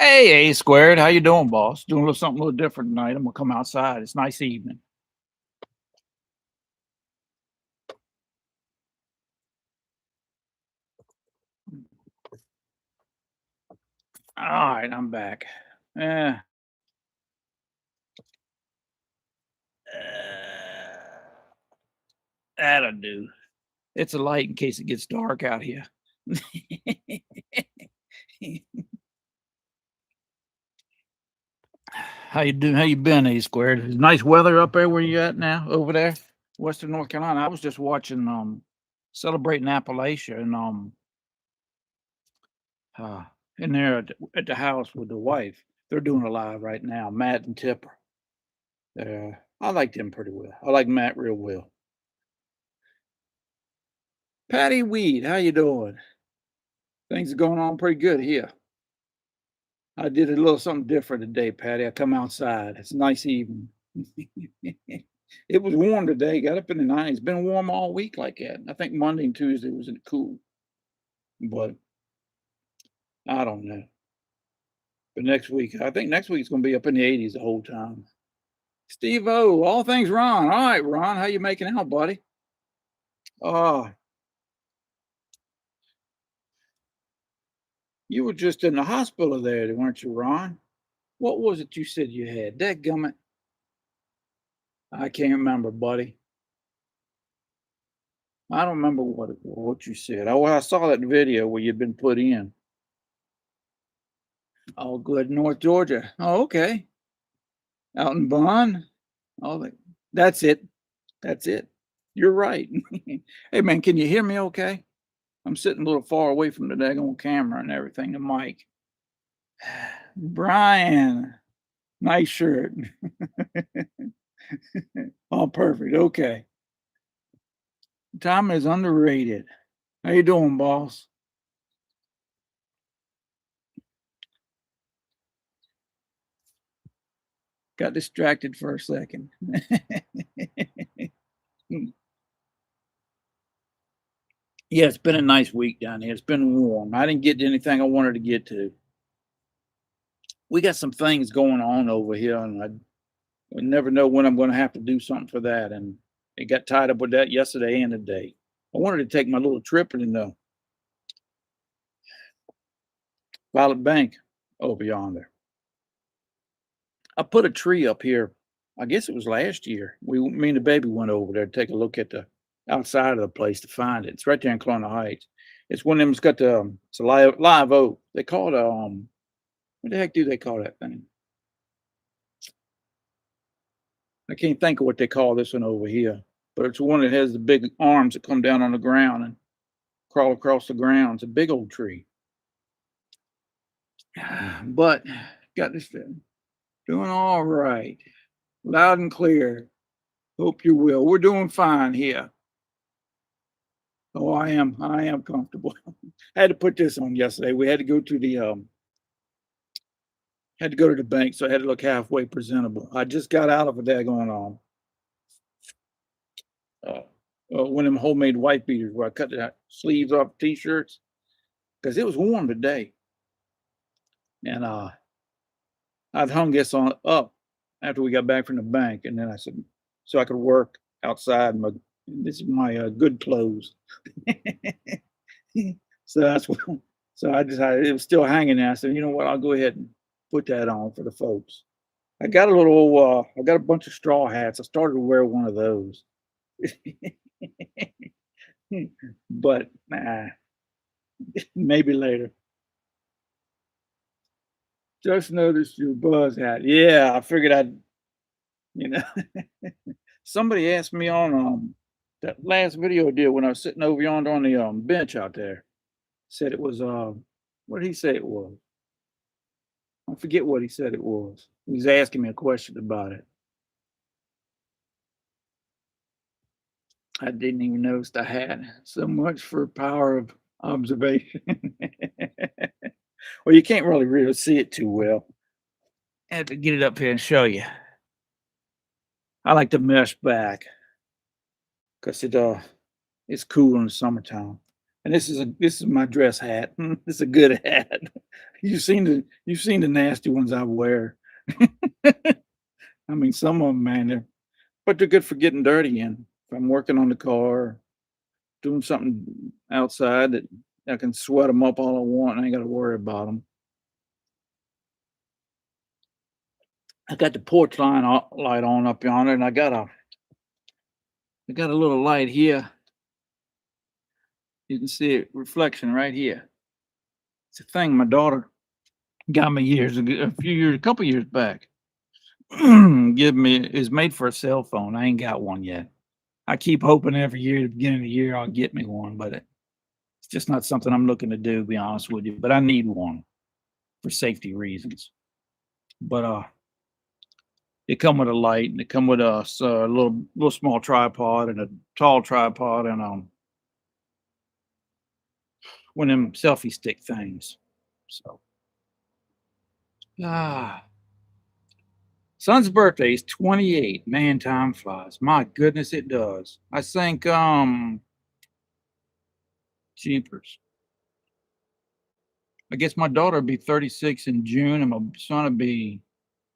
Hey, A squared. How you doing, boss? Doing a little something a little different tonight. I'm gonna come outside. It's a nice evening. All right, I'm back. Eh, that'll do. It's a light in case it gets dark out here. How you doing? How you been, A squared? Is nice weather up there where you at now? Over there, Western North Carolina. I was just watching celebrating Appalachia and uh in there at the house with the wife. They're doing it live right now. Matt and Tipper. I like them pretty well. I like Matt real well. Patty Weed, how you doing? Things are going on pretty good here. I did a little something different today, Patty. I come outside. It's a nice evening. It was warm today. Got up in the 90s. Been warm all week like that. I think Monday and Tuesday was cool, but I don't know. But next week, I think next week's going to be up in the 80s the whole time. Steve O, all things Ron. All right, Ron, how you making out, buddy? Oh, you were just in the hospital there, weren't you, Ron? What was it you said you had? Dadgummit. I can't remember, buddy. I don't remember what you said. Oh, well, I saw that video where you'd been put in. Oh, good, North Georgia. Oh, okay. Out in Bond. Oh, that's it. That's it. You're right. Hey, man, can you hear me okay? I'm sitting a little far away from the daggone camera and everything, the mic. Brian, nice shirt. Oh, perfect. Okay. Time is underrated. How you doing, boss? Got distracted for a second. Yeah, it's been a nice week down here. It's been warm. I didn't get to anything I wanted to get to. We got some things going on over here, and I would never know when I'm going to have to do something for that. And it got tied up with that yesterday and today. I wanted to take my little trip in the Violet Bank over yonder. I put a tree up here. I guess it was last year. Me and the baby went over there to take a look at the outside of the place to find it. It's right there in Colonial Heights. It's one of them's got the it's a live oak. They call it what the heck do they call that thing? I can't think of what they call this one over here, but it's one that has the big arms that come down on the ground and crawl across the ground. It's a big old tree. But got this thing. Doing all right. Loud and clear. Hope you will. We're doing fine here. Oh, I am. I am comfortable. I had to put this on yesterday. We had to go to the had to go to the bank, so I had to look halfway presentable. I just got out of a daggone uh, one of them homemade white beaters where I cut the sleeves off t-shirts because it was warm today, and I'd hung this on up after we got back from the bank, and then I said so I could work outside. This is my good clothes. So that's what. So I decided it was still hanging there. I said, you know what? I'll go ahead and put that on for the folks. I got a little. I got a bunch of straw hats. I started to wear one of those, but maybe later. Just noticed your buzz hat. Yeah, I figured I'd. You know, somebody asked me on that last video I did when I was sitting over yonder on the bench out there. Said it was what did he say it was? I forget what he said it was. He was asking me a question about it. I didn't even notice I had so much for power of observation. Well, you can't really see it too well. I have to get it up here and show you. I like the mesh back because it's cool in the summertime. And this is my dress hat. It's a good hat. You've seen the nasty ones I wear. I mean, some of them, man, they're good for getting dirty in. If I'm working on the car, doing something outside that I can sweat them up all I want, I ain't gotta worry about them. I got the porch light on up yonder, and I got a little light here. You can see it reflection right here. It's a thing my daughter got me years ago, a couple years back. Give me is made for a cell phone. I ain't got one yet. I keep hoping every year at the beginning of the year I'll get me one, but it's just not something I'm looking to do, to be honest with you. But I need one for safety reasons. But it come with a light, and it come with a little small tripod and a tall tripod and one of them selfie stick things. So ah, son's birthday is 28. Man, time flies. My goodness, it does. I think jeepers. I guess my daughter will be 36 in June, and my son will be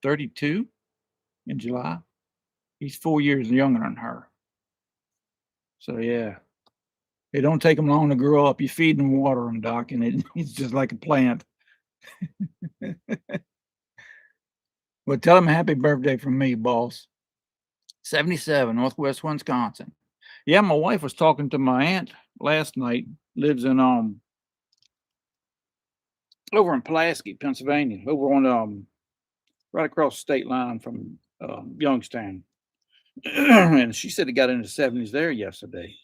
32 in July. He's 4 years younger than her. So yeah, it don't take him long to grow up. You feed and water him, Doc, and he's just like a plant. Well, tell him happy birthday from me, boss. 77, Northwest Wisconsin. Yeah, my wife was talking to my aunt last night. Lives in over in Pulaski, Pennsylvania, over on right across the state line from Youngstown. And she said it got into the 70s there yesterday.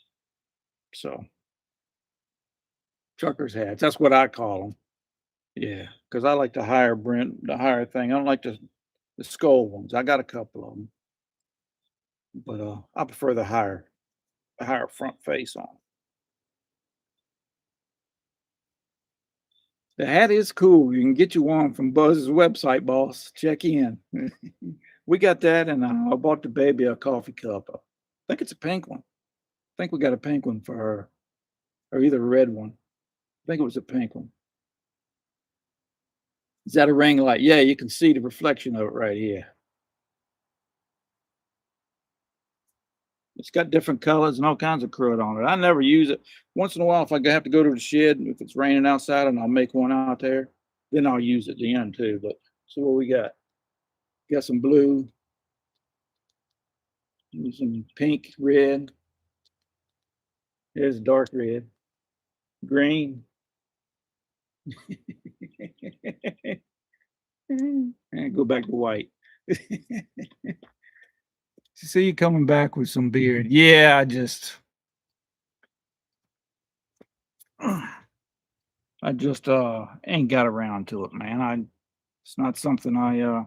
So truckers hats, that's what I call them. Yeah, because I like the higher thing. I don't like the skull ones. I got a couple of them, but I prefer the higher front face on. The hat is cool. You can get you one from Buzz's website, boss. Check in. We got that, and I bought the baby a coffee cup. I think it's a pink one. I think we got a pink one for her, or either a red one. I think it was a pink one. Is that a ring light? Yeah, you can see the reflection of it right here. It's got different colors and all kinds of crud on it. I never use it. Once in a while, if I have to go to the shed, if it's raining outside and I'll make one out there, then I'll use it at the end too. But see what we got. Got some blue, some pink, red. There's dark red, green, and go back to white. See you coming back with some beard. Yeah, I just ain't got around to it, man. It's not something I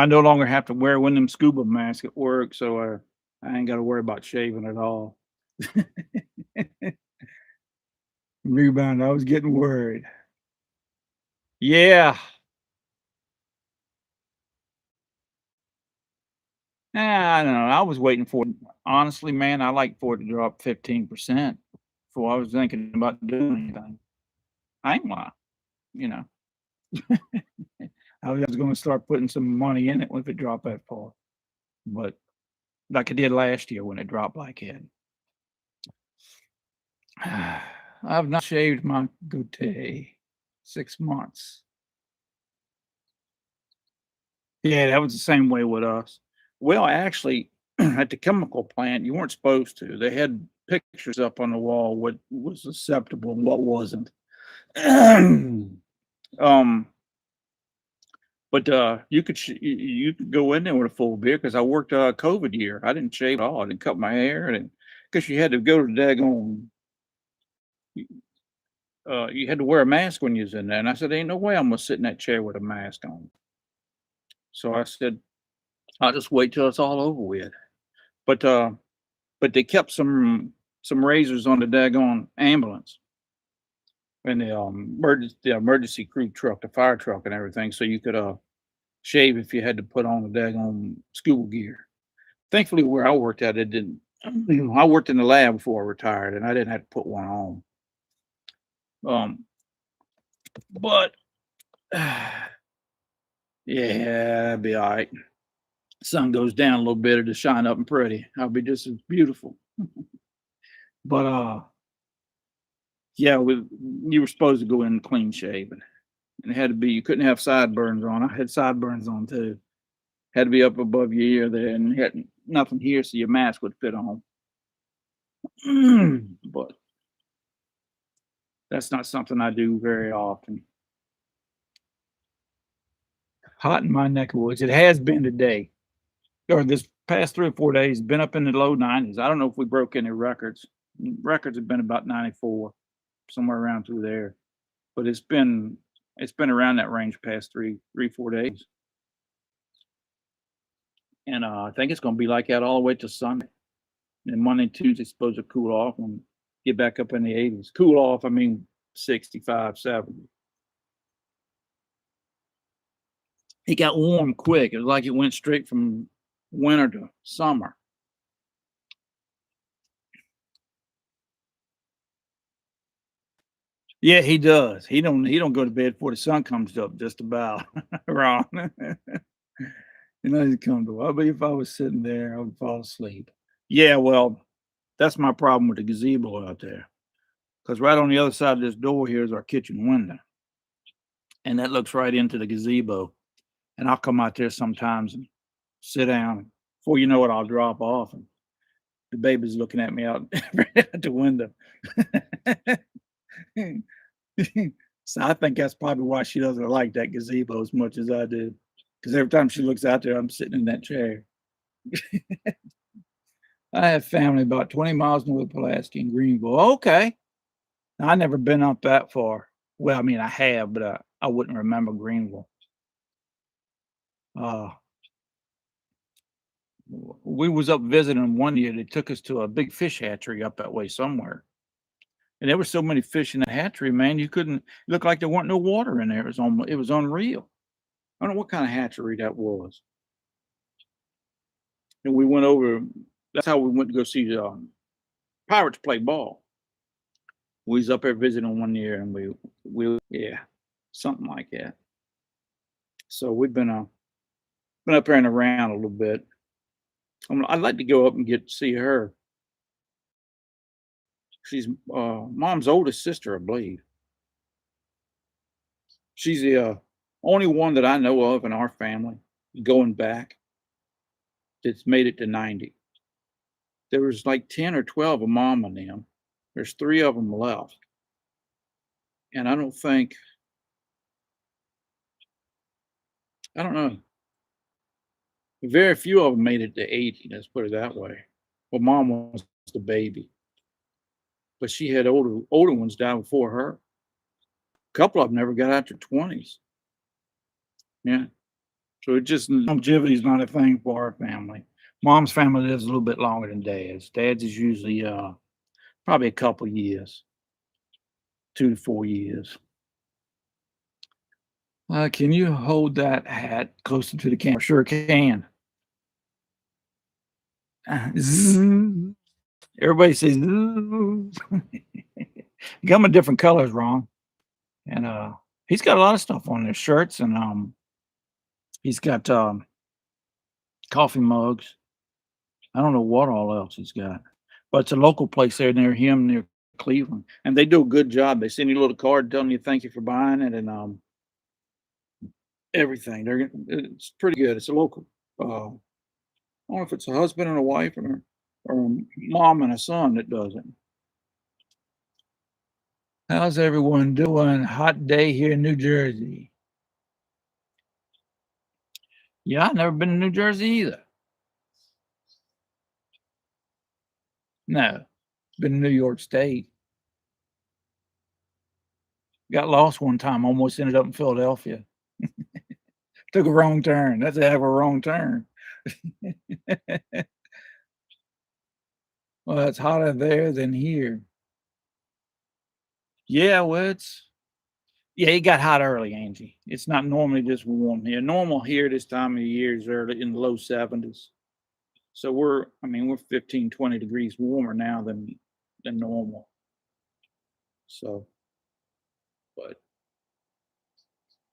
no longer have to wear one of them scuba masks at work, so I ain't got to worry about shaving at all. Rebound, I was getting worried. Yeah. I don't know. I was waiting for it. Honestly, man, I like for it to drop 15% before I was thinking about doing anything. I ain't lying, you know. I was gonna start putting some money in it if it dropped that far. But like I did last year when it dropped like it. I've not shaved my goatee 6 months. Yeah, that was the same way with us. Well, actually, at the chemical plant, you weren't supposed to. They had pictures up on the wall what was acceptable and what wasn't. um, but you could go in there with a full beard because I worked COVID year. I didn't shave at all. I didn't cut my hair, and because you had to go to the daggone, you had to wear a mask when you was in there. And I said, "Ain't no way I'm gonna sit in that chair with a mask on." So I said, "I'll just wait till it's all over with." But but they kept some razors on the daggone ambulance and the emergency crew truck, the fire truck, and everything, so you could shave if you had to put on the daggone scuba gear. Thankfully, where I worked at, it didn't. I worked in the lab before I retired, and I didn't have to put one on. Um, but yeah, that'd be all right. Sun goes down a little bit, it'll shine up and pretty. I'll be just as beautiful. But yeah, with you were supposed to go in clean shaven, and it had to be. You couldn't have sideburns on. I had sideburns on too. Had to be up above your ear there, and had nothing here, so your mask would fit on. But that's not something I do very often. Hot in my neck of woods. It has been today, or this past 3 or 4 days. Been up in the low 90s. I don't know if we broke any records. Records have been about 94, somewhere around through there. But it's been around that range past 3, 4 days, and I think it's going to be like that all the way to Sunday. And Monday, Tuesday supposed to cool off and get back up in the 80s. Cool off, I mean 65, 70. It got warm quick. It was like it went straight from winter to summer. Yeah, he does. He don't go to bed before the sun comes up. Just about wrong. He come to. I mean, if I was sitting there, I would fall asleep. Yeah, well, that's my problem with the gazebo out there. Because right on the other side of this door here is our kitchen window, and that looks right into the gazebo. And I'll come out there sometimes and sit down. And before you know it, I'll drop off, and the baby's looking at me out at the window. So I think that's probably why she doesn't like that gazebo as much as I do. Because every time she looks out there, I'm sitting in that chair. I have family about 20 miles north of Pulaski in Greenville. Okay. I never been up that far. Well, I mean, I have, but I wouldn't remember Greenville. Uh, we was up visiting one year. They took us to a big fish hatchery up that way somewhere. And there were so many fish in the hatchery, man, you couldn't it looked like there weren't no water in there. It was unreal. I don't know what kind of hatchery that was. And we went over that's how we went to go see Pirates play ball. We was up there visiting one year and we yeah, something like that. So we've been up there and around a little bit. I'd like to go up and get to see her. She's mom's oldest sister, I believe. She's the only one that I know of in our family going back that's made it to 90. There was like 10 or 12 of mom and them. There's three of them left. And I don't know, very few of them made it to 80, let's put it that way. Well, mom was the baby, but she had older ones die before her. A couple of them never got out to 20s. Yeah. So it just longevity is not a thing for our family. Mom's family lives a little bit longer than dad's. Dad's is usually probably a couple years, 2 to 4 years. Can you hold that hat closer to the camera? Sure can. Zzz. Everybody says, "Zzz." Got them in different colors, wrong. And he's got a lot of stuff on his shirts, and he's got coffee mugs. I don't know what all else he's got, but it's a local place there near him, near Cleveland, and they do a good job. They send you a little card telling you thank you for buying it and everything. It's pretty good. It's a local. I don't know if it's a husband and a wife or a mom and a son that does it. How's everyone doing? Hot day here in New Jersey. Yeah, I've never been to New Jersey either. No, been to New York State. Got lost one time, almost ended up in Philadelphia. Took a wrong turn. That's a heck of a wrong turn. Well, it's hotter there than here. Yeah, well, yeah, it got hot early, Angie. It's not normally this warm here. Normal here this time of the year is early in the low 70s. So I mean, we're 15, 20 degrees warmer now than normal. So, but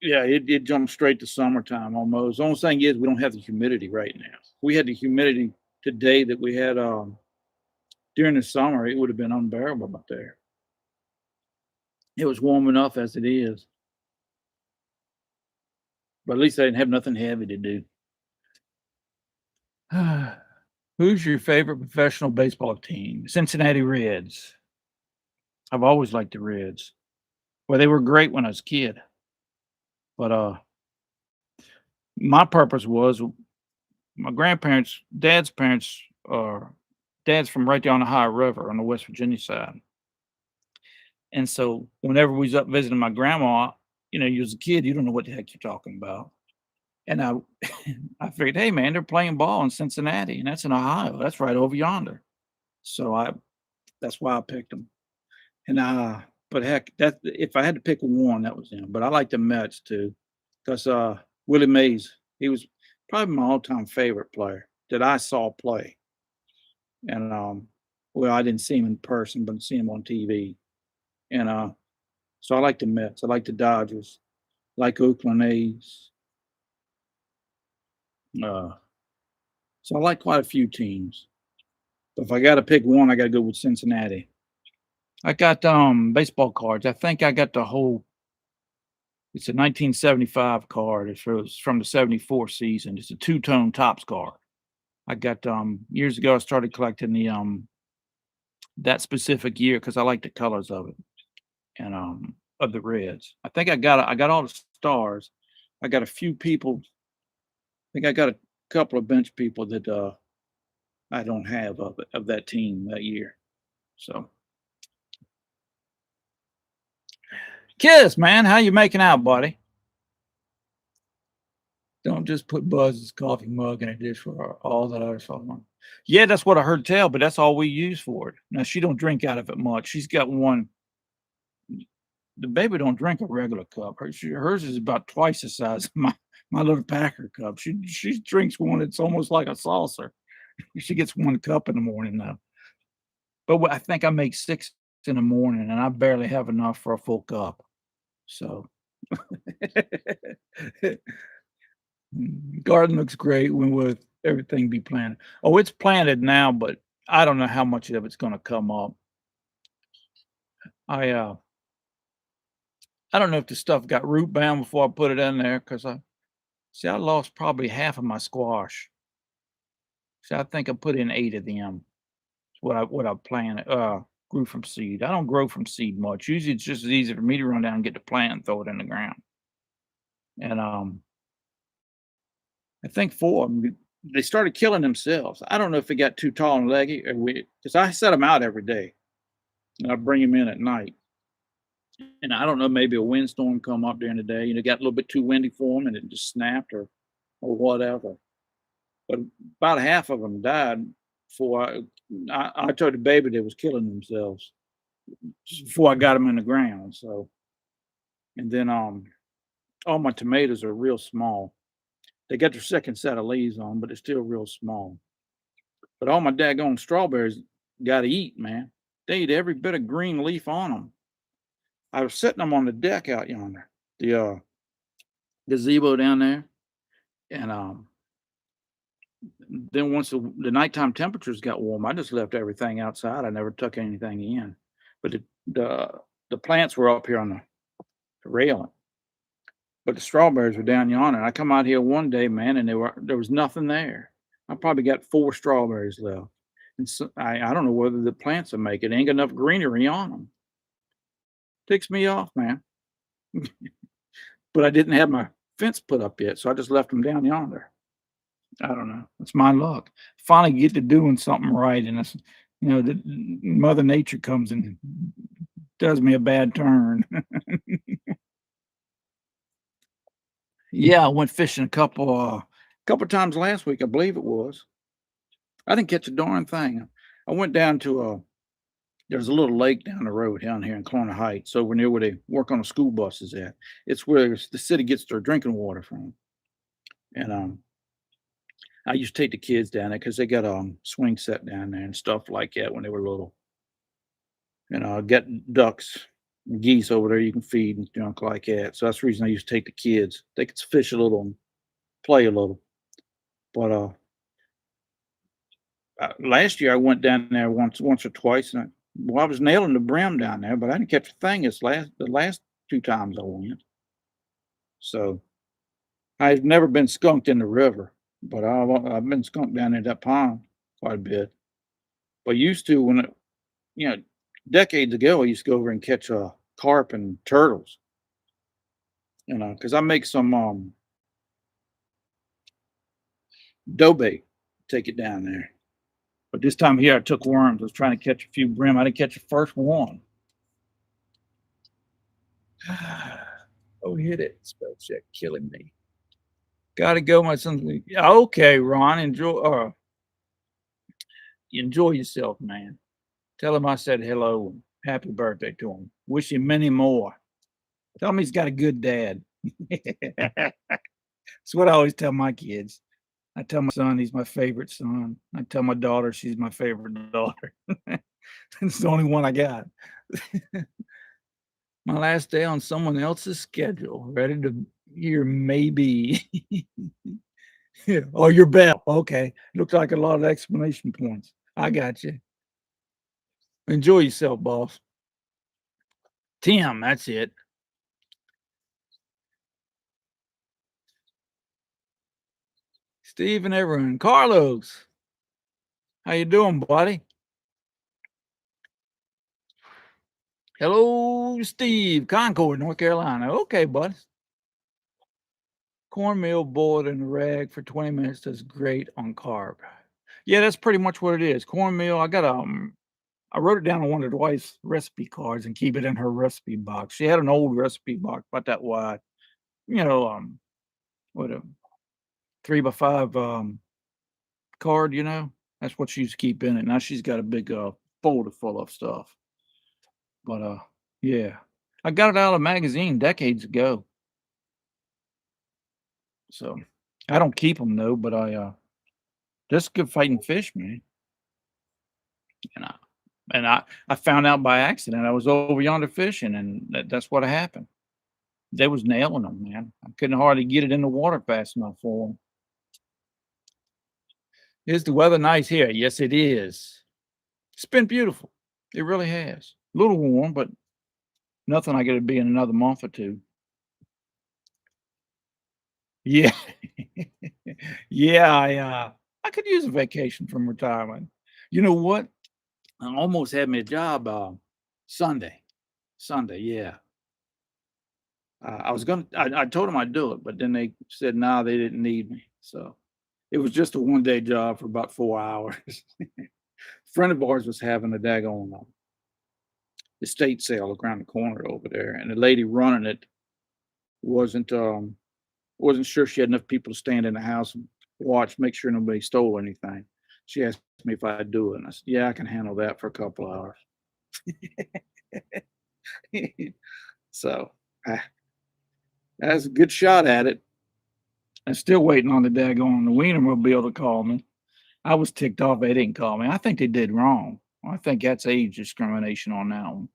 yeah, it jumped straight to summertime almost. The only thing is we don't have the humidity right now. We had the humidity today that we had during the summer, it would have been unbearable up there. It was warm enough as it is, but at least I didn't have nothing heavy to do. Who's your favorite professional baseball team? Cincinnati Reds. I've always liked the Reds. Well, they were great when I was a kid, but my purpose was my grandparents, uh, dad's from right there on the Ohio River on the West Virginia side. And so whenever we was up visiting my grandma, you was a kid, you don't know what the heck you're talking about. And I I figured, hey man, they're playing ball in Cincinnati, and that's in Ohio. That's right over yonder. So that's why I picked them. And but heck, that if I had to pick one, that was him. But I like the Mets too, because Willie Mays, he was probably my all-time favorite player that I saw play. And well, I didn't see him in person, but see him on TV. And so I like the Mets. I like the Dodgers. Like Oakland A's. Uh, so I like quite a few teams. But if I got to pick one, I got to go with Cincinnati. I got baseball cards. I think I got the whole. It's a 1975 card. It's from the '74 season. It's a two-tone tops card. I got years ago. I started collecting the that specific year because I like the colors of it and of the Reds. I got all the stars. I got a few people. I think I got a couple of bench people that I don't have of that team that year. So, Kiss, man, how you making out, buddy? Don't just put Buzz's coffee mug in a dish for all that other stuff. Yeah, that's what I heard tell, but that's all we use for it. Now she don't drink out of it much. She's got one. The baby don't drink a regular cup. Hers is about twice the size of my little Packer cup. She drinks one. It's almost like a saucer. She gets one cup in the morning though. But I think I make six in the morning, and I barely have enough for a full cup. So garden looks great when with everything be planted. Oh, it's planted now, but I don't know how much of it's going to come up. I uh I don't know if the stuff got root bound before I put it in there because I lost probably half of my squash. So I think I put in 8 of them. What I planted grew from seed. I don't grow from seed much. Usually it's just as easy for me to run down and get the plant and throw it in the ground. And I think 4 of 'em, they started killing themselves. I don't know if they got too tall and leggy or because I set them out every day, and I bring them in at night. And I don't know, maybe a windstorm come up during the day, got a little bit too windy for them, and it just snapped or whatever. But about half of them died before I told the baby they was killing themselves just before I got them in the ground, so and then, all my tomatoes are real small. They got their second set of leaves on, but they're still real small. But all my daggone strawberries gotta eat, man. They eat every bit of green leaf on them. I was setting them on the deck out yonder, the, gazebo down there, and, then once the nighttime temperatures got warm, I just left everything outside. I never took anything in. But the plants were up here on the railing, but the strawberries were down yonder. And I come out here one day, man, and there was nothing there. I probably got 4 strawberries left. And so I don't know whether the plants will make it. Ain't got enough greenery on them. Ticks me off, man. But I didn't have my fence put up yet, so I just left them down yonder. I don't know. It's my luck. Finally get to doing something right, and it's the Mother Nature comes and does me a bad turn. Yeah, I went fishing a couple times last week, I believe it was. I didn't catch a darn thing. I went down to there's a little lake down the road down here in Corner Heights, over near where they work on the school buses at. It's where the city gets their drinking water from. And I used to take the kids down there because they got a swing set down there and stuff like that when they were little. Get ducks and geese over there you can feed and junk like that. So that's the reason I used to take the kids. They could fish a little and play a little. But last year I went down there once or twice, and I was nailing the brim down there, but I didn't catch a thing the last two times I went. So I've never been skunked in the river, but I've been skunked down in that pond quite a bit. But used to when it, you know, decades ago, I used to go over and catch carp and turtles. Because I make some dough bait, take it down there. But this time here, I took worms. I was trying to catch a few brim. I didn't catch the first one. Oh, hit it. Spell check killing me. Gotta go, my son. Yeah, okay, Ron. Enjoy yourself, man. Tell him I said hello and happy birthday to him. Wish him many more. Tell him he's got a good dad. That's what I always tell my kids. I tell my son he's my favorite son. I tell my daughter she's my favorite daughter. It's the only one I got. My last day on someone else's schedule, ready to hear maybe. Yeah. Oh, your bell. Okay. Looks like a lot of exclamation points. I got you. Enjoy yourself, boss. Tim, that's it. Steve and everyone. Carlos, how you doing, buddy? Hello, Steve, Concord, North Carolina. Okay, bud. Cornmeal boiled in a rag for 20 minutes does great on carb. Yeah, that's pretty much what it is. Cornmeal. I wrote it down on one of the wife's recipe cards and keep it in her recipe box. She had an old recipe box about that wide, you know, what a 3 by 5 card, That's what she used to keep in it. Now she's got a big folder full of stuff. But yeah. I got it out of a magazine decades ago. So I don't keep them though, but I just good fighting fish, man. And I found out by accident. I was over yonder fishing, and that's what happened. They was nailing them, man. I couldn't hardly get it in the water fast enough for them. Is the weather nice here? Yes, it is. It's been beautiful. It really has. A little warm, but nothing like it'll be in another month or two. Yeah. Yeah, I could use a vacation from retirement. You know what? I almost had me a job Sunday. Sunday, yeah. I told them I'd do it, but then they said, "No, they didn't need me." So it was just a one-day job for about 4 hours. Friend of ours was having a daggone estate sale around the corner over there, and the lady running it wasn't wasn't sure she had enough people to stand in the house and watch, make sure nobody stole anything. She asked me if I'd do it, and I said, "Yeah, I can handle that for a couple of hours." So I, that's a good shot at it. I'm still waiting on the daggone the Wienermobile to call me. I was ticked off they didn't call me. I think they did wrong. I think that's age discrimination on that one.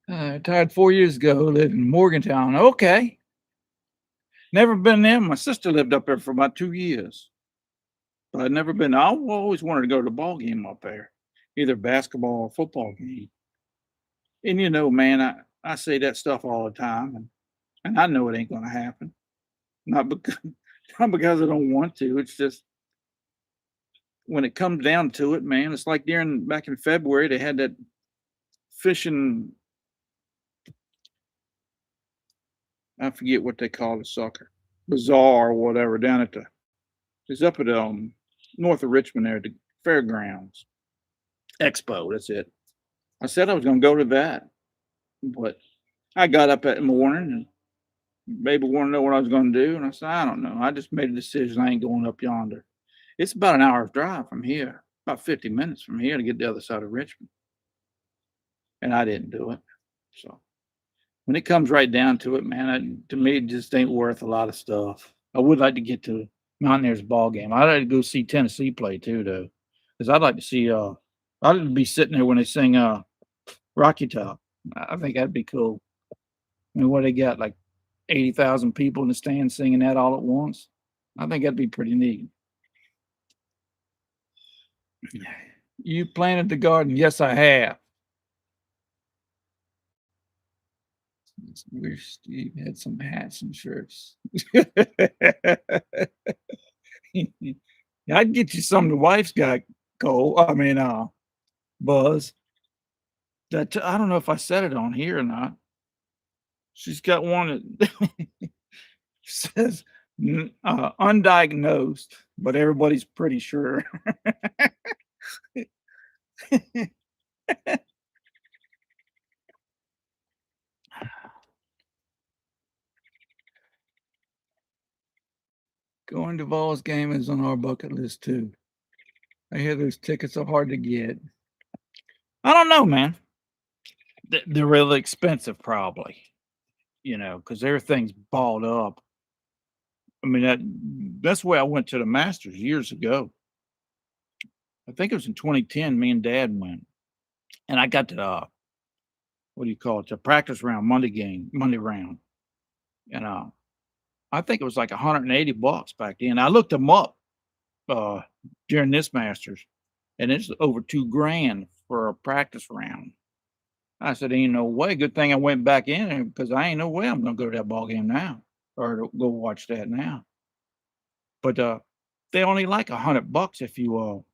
Retired 4 years ago, lived in Morgantown. Okay. Never been there. My sister lived up there for about 2 years. But I'd never been. I always wanted to go to the ball game up there, either basketball or football game. And man, I say that stuff all the time, and I know it ain't gonna happen. Not because not because I don't want to. It's just when it comes down to it, man, it's like during back in February, they had that fishing. I forget what they call the sucker bazaar or whatever down at the. It's up at north of Richmond there at the fairgrounds expo. That's it. I said I was going to go to that, but I got up that morning and baby wanted to know what I was going to do, and I said I don't know. I just made a decision. I ain't going up yonder. It's about an hour's drive from here, about 50 minutes from here to get the other side of Richmond, and I didn't do it. So when it comes right down to it, man, to me, it just ain't worth a lot of stuff. I would like to get to Mountaineers ball game. I'd like to go see Tennessee play too, though, because I'd like to see. I'd like to be sitting there when they sing Rocky Top. I think that'd be cool. I mean, what they got, like 80,000 people in the stands singing that all at once? I think that'd be pretty neat. You planted the garden? Yes, I have. Wish Steve had some hats and shirts. I'd get you some the wife's got, Cole. I mean, Buzz. That I don't know if I said it on here or not. She's got one that says undiagnosed, but everybody's pretty sure. Going to Vols game is on our bucket list too. I hear those tickets are hard to get. I don't know, man. They're really expensive, probably. Because everything's balled up. I mean, that's why I went to the Masters years ago. I think it was in 2010. Me and Dad went, and I got to what do you call it? The practice round, Monday round, and I think it was like $180 back then. I looked them up uh, during this Masters, and it's over $2,000 for a practice round. I said, "Ain't no way." Good thing I went back in there because I ain't no way I'm gonna go to that ball game now or to go watch that now. But they only like $100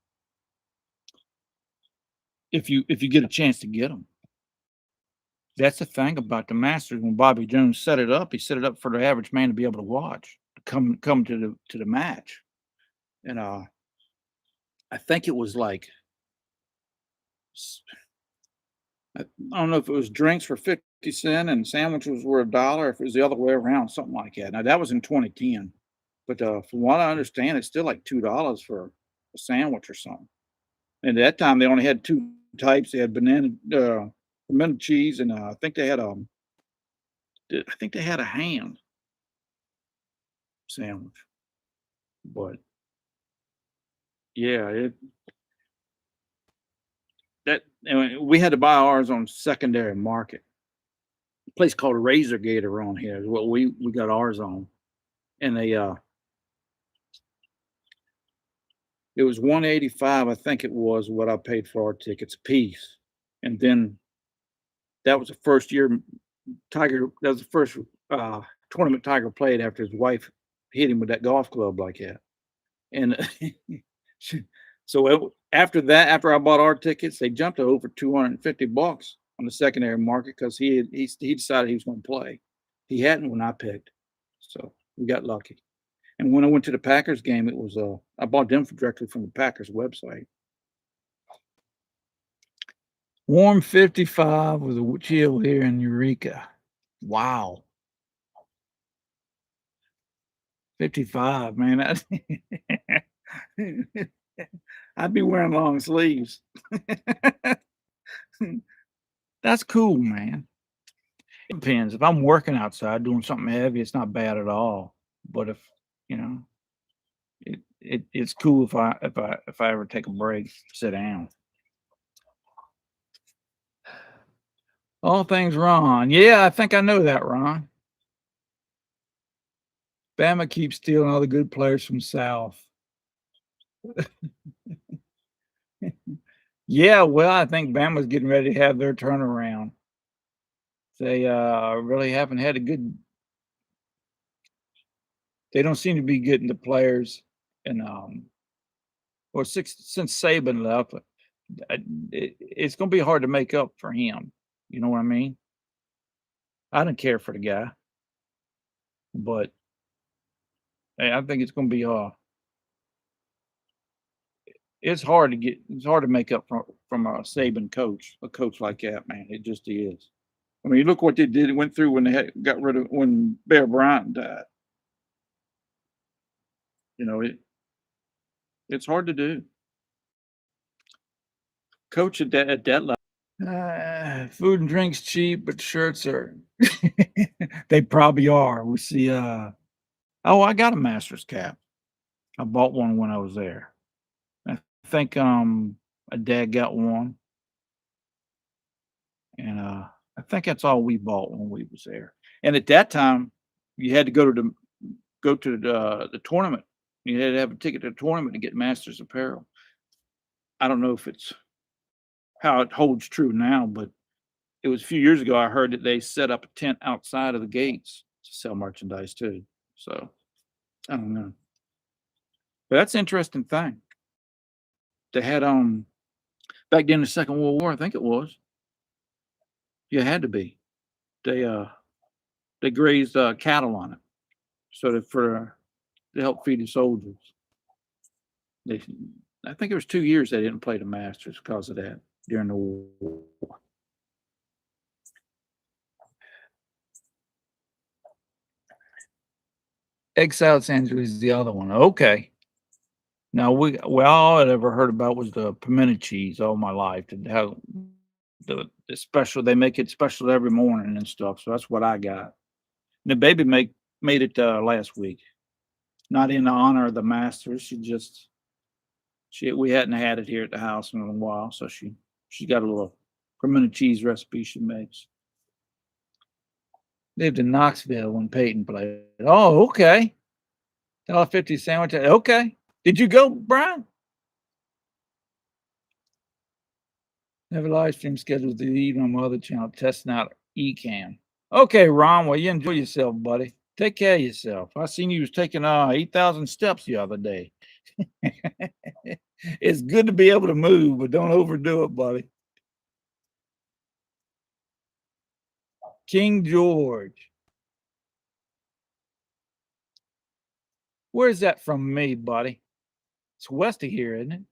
if you get a chance to get them. That's the thing about the Masters. When Bobby Jones set it up, he set it up for the average man to be able to watch, to come to the match. And I think it was like I don't know if it was drinks for 50 cents and sandwiches were $1, if it was the other way around, something like that. Now that was in 2010, but from what I understand, it's still like $2 for a sandwich or something. And at that time, they only had two types. They had banana cheese, and I think they had a ham sandwich. But yeah, and we had to buy ours on secondary market. A place called Razor Gate around here is what we got ours on, and it was 185, I think it was what I paid for our tickets a piece, and then that was the first year Tiger. That was the first tournament Tiger played after his wife hit him with that golf club like that, and so after that, after I bought our tickets, they jumped to over $250 on the secondary market because he decided he was going to play. He hadn't when I picked, so we got lucky. And when I went to the Packers game, it was I bought them directly from the Packers website. Warm 55 with a chill here in Eureka. Wow. 55, man. I'd be wearing long sleeves. That's cool, man. It depends. If I'm working outside doing something heavy, it's not bad at all. But if you know, it's cool if I ever take a break, sit down. All things Ron. Yeah, I think I know that, Ron. Bama keeps stealing all the good players from South. Yeah, well, I think Bama's getting ready to have their turnaround. They really haven't had a good. They don't seem to be getting the players, and or since Saban left, it's going to be hard to make up for him. You know what I mean? I don't care for the guy, but hey, I think it's going to be it's hard to make up from a Saban coach, a coach like that, man. It just is. I mean, look what they did. It went through when got rid of when Bear Bryant died. You know, it's hard to do. Coach at that level. Food and drinks cheap, but shirts are they probably are. We see, oh, I got a Masters cap. I bought one when I was there. I think, my dad got one, and, I think that's all we bought when we was there. And at that time, you had to go to the tournament. You had to have a ticket to the tournament to get Masters apparel. I don't know if it's how it holds true now, but it was a few years ago I heard that they set up a tent outside of the gates to sell merchandise too. So, I don't know. But that's an interesting thing. They had, back during the Second World War, I think it was. You had to be. They, they grazed, cattle on it, so that for to help feed the soldiers. They I think it was 2 years they didn't play the Masters because of that during the war. Exiled Sandra is the other one. Okay. Now all I'd ever heard about was the pimento cheese all my life, and how the special they make it special every morning and stuff, so that's what I got. And the baby made it, last week, not in honor of the Masters, she we hadn't had it here at the house in a while, so she got a little pimento cheese recipe she makes. Lived in Knoxville when Peyton played. Oh, okay. $1.50 sandwich. Okay. Did you go, Brian? Have a live stream scheduled to eat on my other channel, testing out Ecamm. Okay, Ron. Well, you enjoy yourself, buddy. Take care of yourself. I seen you was taking 8,000 steps the other day. It's good to be able to move, but don't overdo it, buddy. King George. Where's that from me, buddy? It's west of here, isn't it?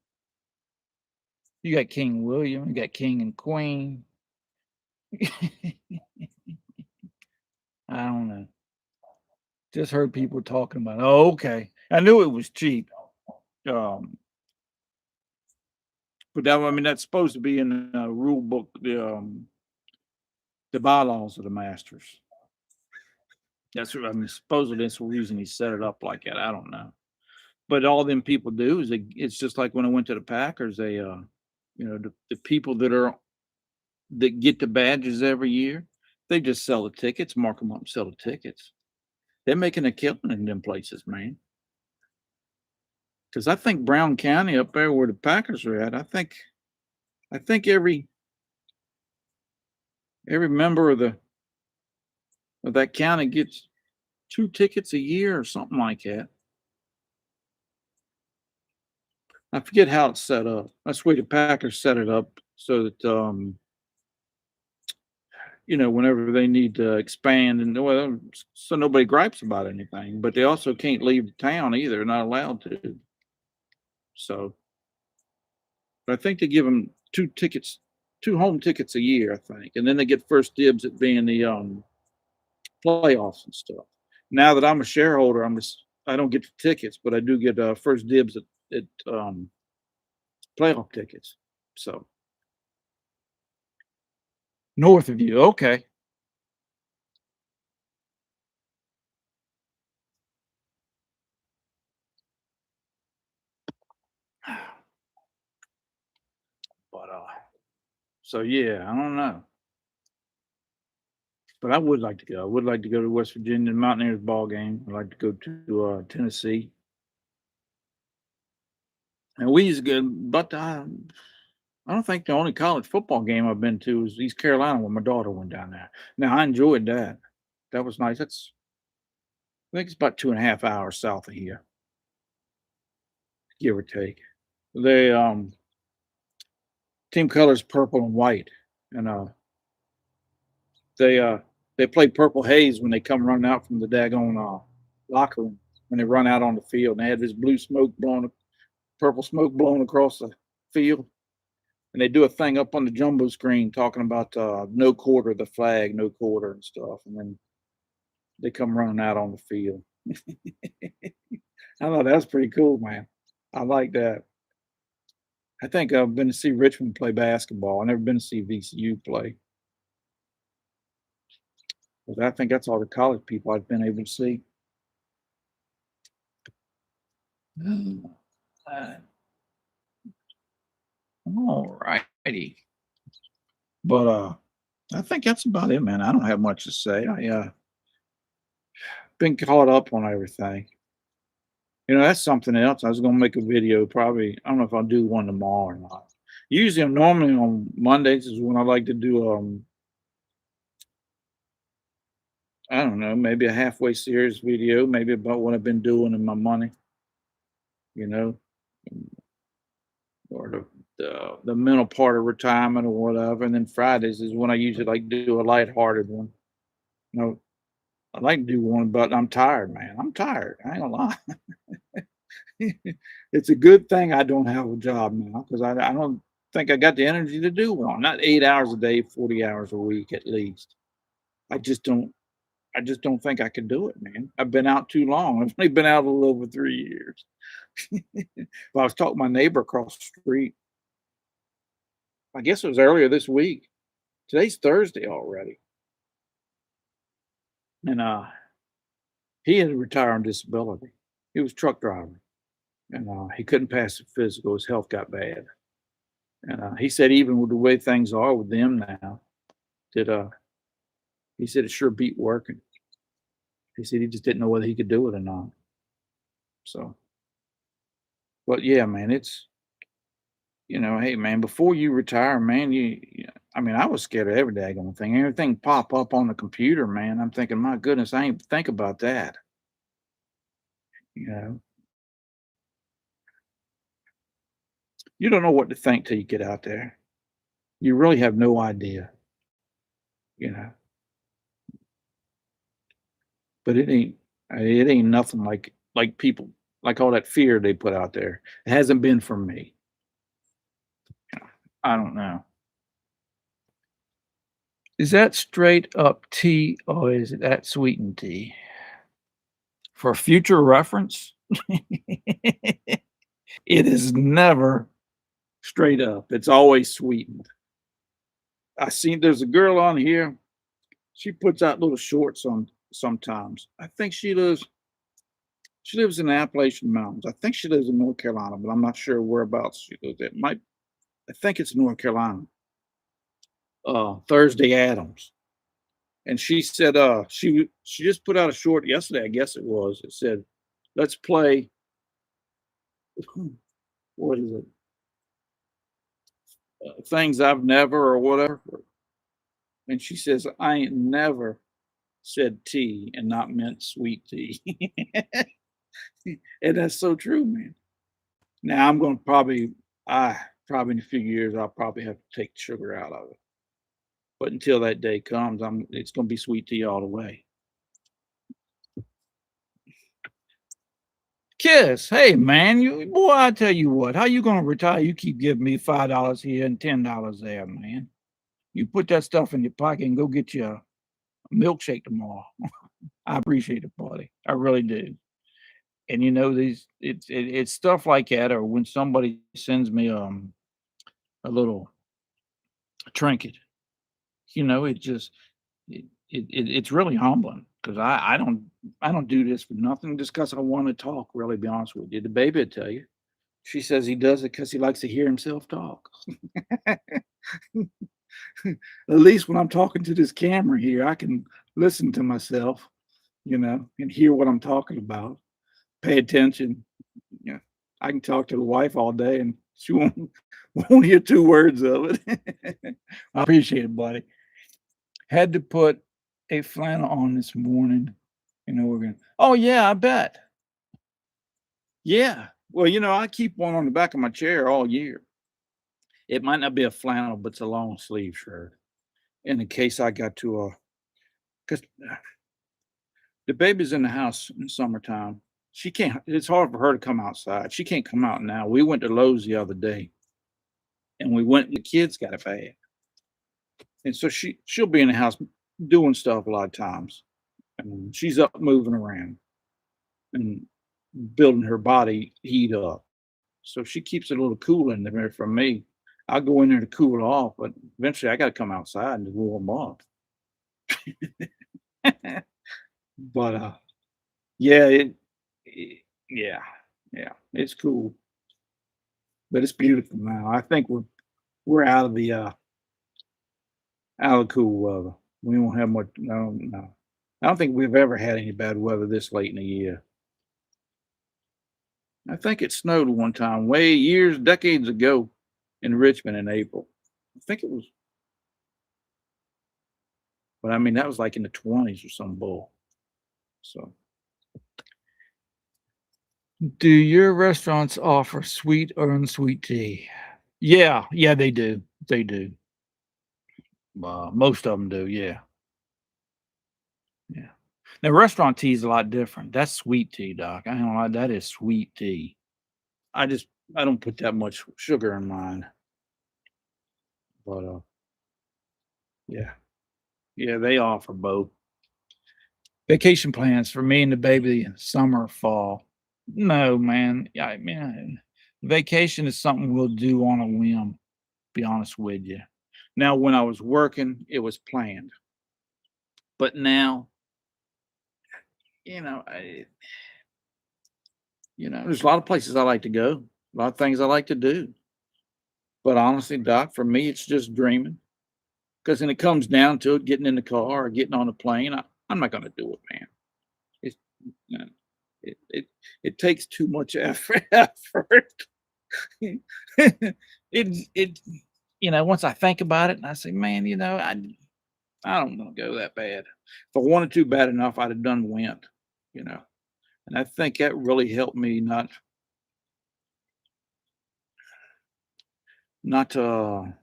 You got King William, you got King and Queen. I don't know. Just heard people talking about. Oh, okay. I knew it was cheap. Um, but that I mean that's supposed to be in the rule book, the bylaws of the Masters. That's what I mean. Supposedly that's the reason he set it up like that. I don't know. But all them people do is it's just like when I went to the Packers, the people that get the badges every year, they just sell the tickets, mark them up, and sell the tickets. They're making a killing in them places, man. Because I think Brown County up there where the Packers are at, I think every member of that county gets 2 tickets a year or something like that. I forget how it's set up. That's the way the Packers set it up so that whenever they need to expand and well, so nobody gripes about anything, but they also can't leave the town either. They're not allowed to. So, but I think they give them 2 tickets, 2 home tickets a year, I think, and then they get first dibs at being the playoffs and stuff. Now that I'm a shareholder, I don't get the tickets, but I do get first dibs at playoff tickets. So north of you, okay. But so yeah, I don't know. But I would like to go. I would like to go to West Virginia Mountaineers ball game. I'd like to go to Tennessee. And we used to go, but I don't think the only college football game I've been to is East Carolina when my daughter went down there. Now I enjoyed that. That was nice. I think it's about 2.5 hours south of here, give or take. They team colors purple and white, and they uh they play Purple Haze when they come running out from the daggone locker room when they run out on the field. And they had this purple smoke blowing across the field, and they do a thing up on the jumbo screen talking about no quarter, the flag, no quarter, and stuff. And then they come running out on the field. I thought that's pretty cool, man. I like that. I think I've been to see Richmond play basketball. I've never been to see VCU play. 'Cause I think that's all the college people I've been able to see. Uh, all righty. But I think that's about it, man. I don't have much to say. I been caught up on everything. That's something else. I was gonna make a video probably. I don't know if I'll do one tomorrow or not. Usually, I'm normally on Mondays is when I like to do I don't know, maybe a halfway serious video, maybe about what I've been doing and my money, you know, or the mental part of retirement or whatever. And then Fridays is when I usually like to do a lighthearted one. You know, I like to do one, but I'm tired, man. I'm tired. I ain't gonna lie. It's a good thing I don't have a job now because I don't think I got the energy to do one. Not 8 hours a day, 40 hours a week at least. I just don't. I just don't think I could do it, man. I've been out too long. I've only been out a little over 3 years. But I was talking to my neighbor across the street. I guess it was earlier this week. Today's Thursday already, and he had to retire on disability. He was a truck driver, and he couldn't pass the physical. His health got bad, and he said even with the way things are with them now, that he said it sure beat working. He said he just didn't know whether he could do it or not. So, but yeah, man, it's hey man, before you retire, man, I mean, I was scared of every daggone thing. Everything pop up on the computer, man. I'm thinking, my goodness, I ain't think about that. You know, you don't know what to think till you get out there. You really have no idea, you know. But it ain't nothing like people like all that fear they put out there. It hasn't been for me. I don't know. Is that straight up tea or is it that sweetened tea? For future reference, it is never straight up. It's always sweetened. I seen there's a girl on here. She puts out little shorts on sometimes. I think she lives in the Appalachian Mountains. I think she lives in North Carolina, but I'm not sure whereabouts she lives at. I think it's North Carolina. Thursday Adams. And she said she just put out a short yesterday, I guess it was. It said, let's play what is it? Things I've never or whatever. And she says, I ain't never said tea and not meant sweet tea. And that's so true, man. Now I'm gonna probably in a few years I'll probably have to take the sugar out of it. But until that day comes, it's gonna be sweet tea all the way. Kiss, hey man, you boy, I tell you what, how you gonna retire? You keep giving me $5 here and $10 there, man. You put that stuff in your pocket and go get you a milkshake tomorrow. I appreciate it, buddy. I really do. And these it's stuff like that, or when somebody sends me a little trinket, it just it's really humbling because I don't do this for nothing just because I want to talk, really be honest with you. The baby will tell you. She says he does it because he likes to hear himself talk. At least when I'm talking to this camera here, I can listen to myself, and hear what I'm talking about. Pay attention. Yeah. I can talk to the wife all day and she won't hear 2 words of it. I appreciate it, buddy. Had to put a flannel on this morning. We're gonna oh yeah, I bet. Yeah. Well, I keep one on the back of my chair all year. It might not be a flannel, but it's a long sleeve shirt. In case I got to because the baby's in the house in the summertime. She can't it's hard for her to come outside. She can't come out now. We went to Lowe's the other day and we went and the kids got a bad. And so she'll be in the house doing stuff a lot of times. And she's up moving around and building her body heat up. So she keeps it a little cool in there for me. I'll go in there to cool it off, but eventually I gotta come outside and warm up. But, yeah, it yeah, yeah, it's cool, but it's beautiful now. I think we're out of the cool weather. We won't have much. No, no. I don't think we've ever had any bad weather this late in the year. I think it snowed one time, way years, decades ago, in Richmond in April. I think it was, but I mean that was like in the 20s or some bull. So, do your restaurants offer sweet or unsweet tea? Yeah, yeah, they do. They do. Most of them do. Yeah, yeah. Now, restaurant tea is a lot different. That's sweet tea, doc. I ain't gonna lie, that is sweet tea. I just I don't put that much sugar in mine, but yeah, yeah, they offer both. Vacation plans for me and the baby, summer, fall. No, man. Yeah, I mean, vacation is something we'll do on a whim. Be honest with you. Now, when I was working, it was planned, but now, you know, there's a lot of places I like to go, a lot of things I like to do. But honestly, Doc, for me, it's just dreaming. Because when it comes down to it, getting in the car or getting on a plane, I'm not going to do it, man. It's, no, it takes too much effort. effort. it once I think about it and I say, man, I don't want to go that bad. If I wanted to bad enough, I'd have done went, you know. And I think that really helped me not to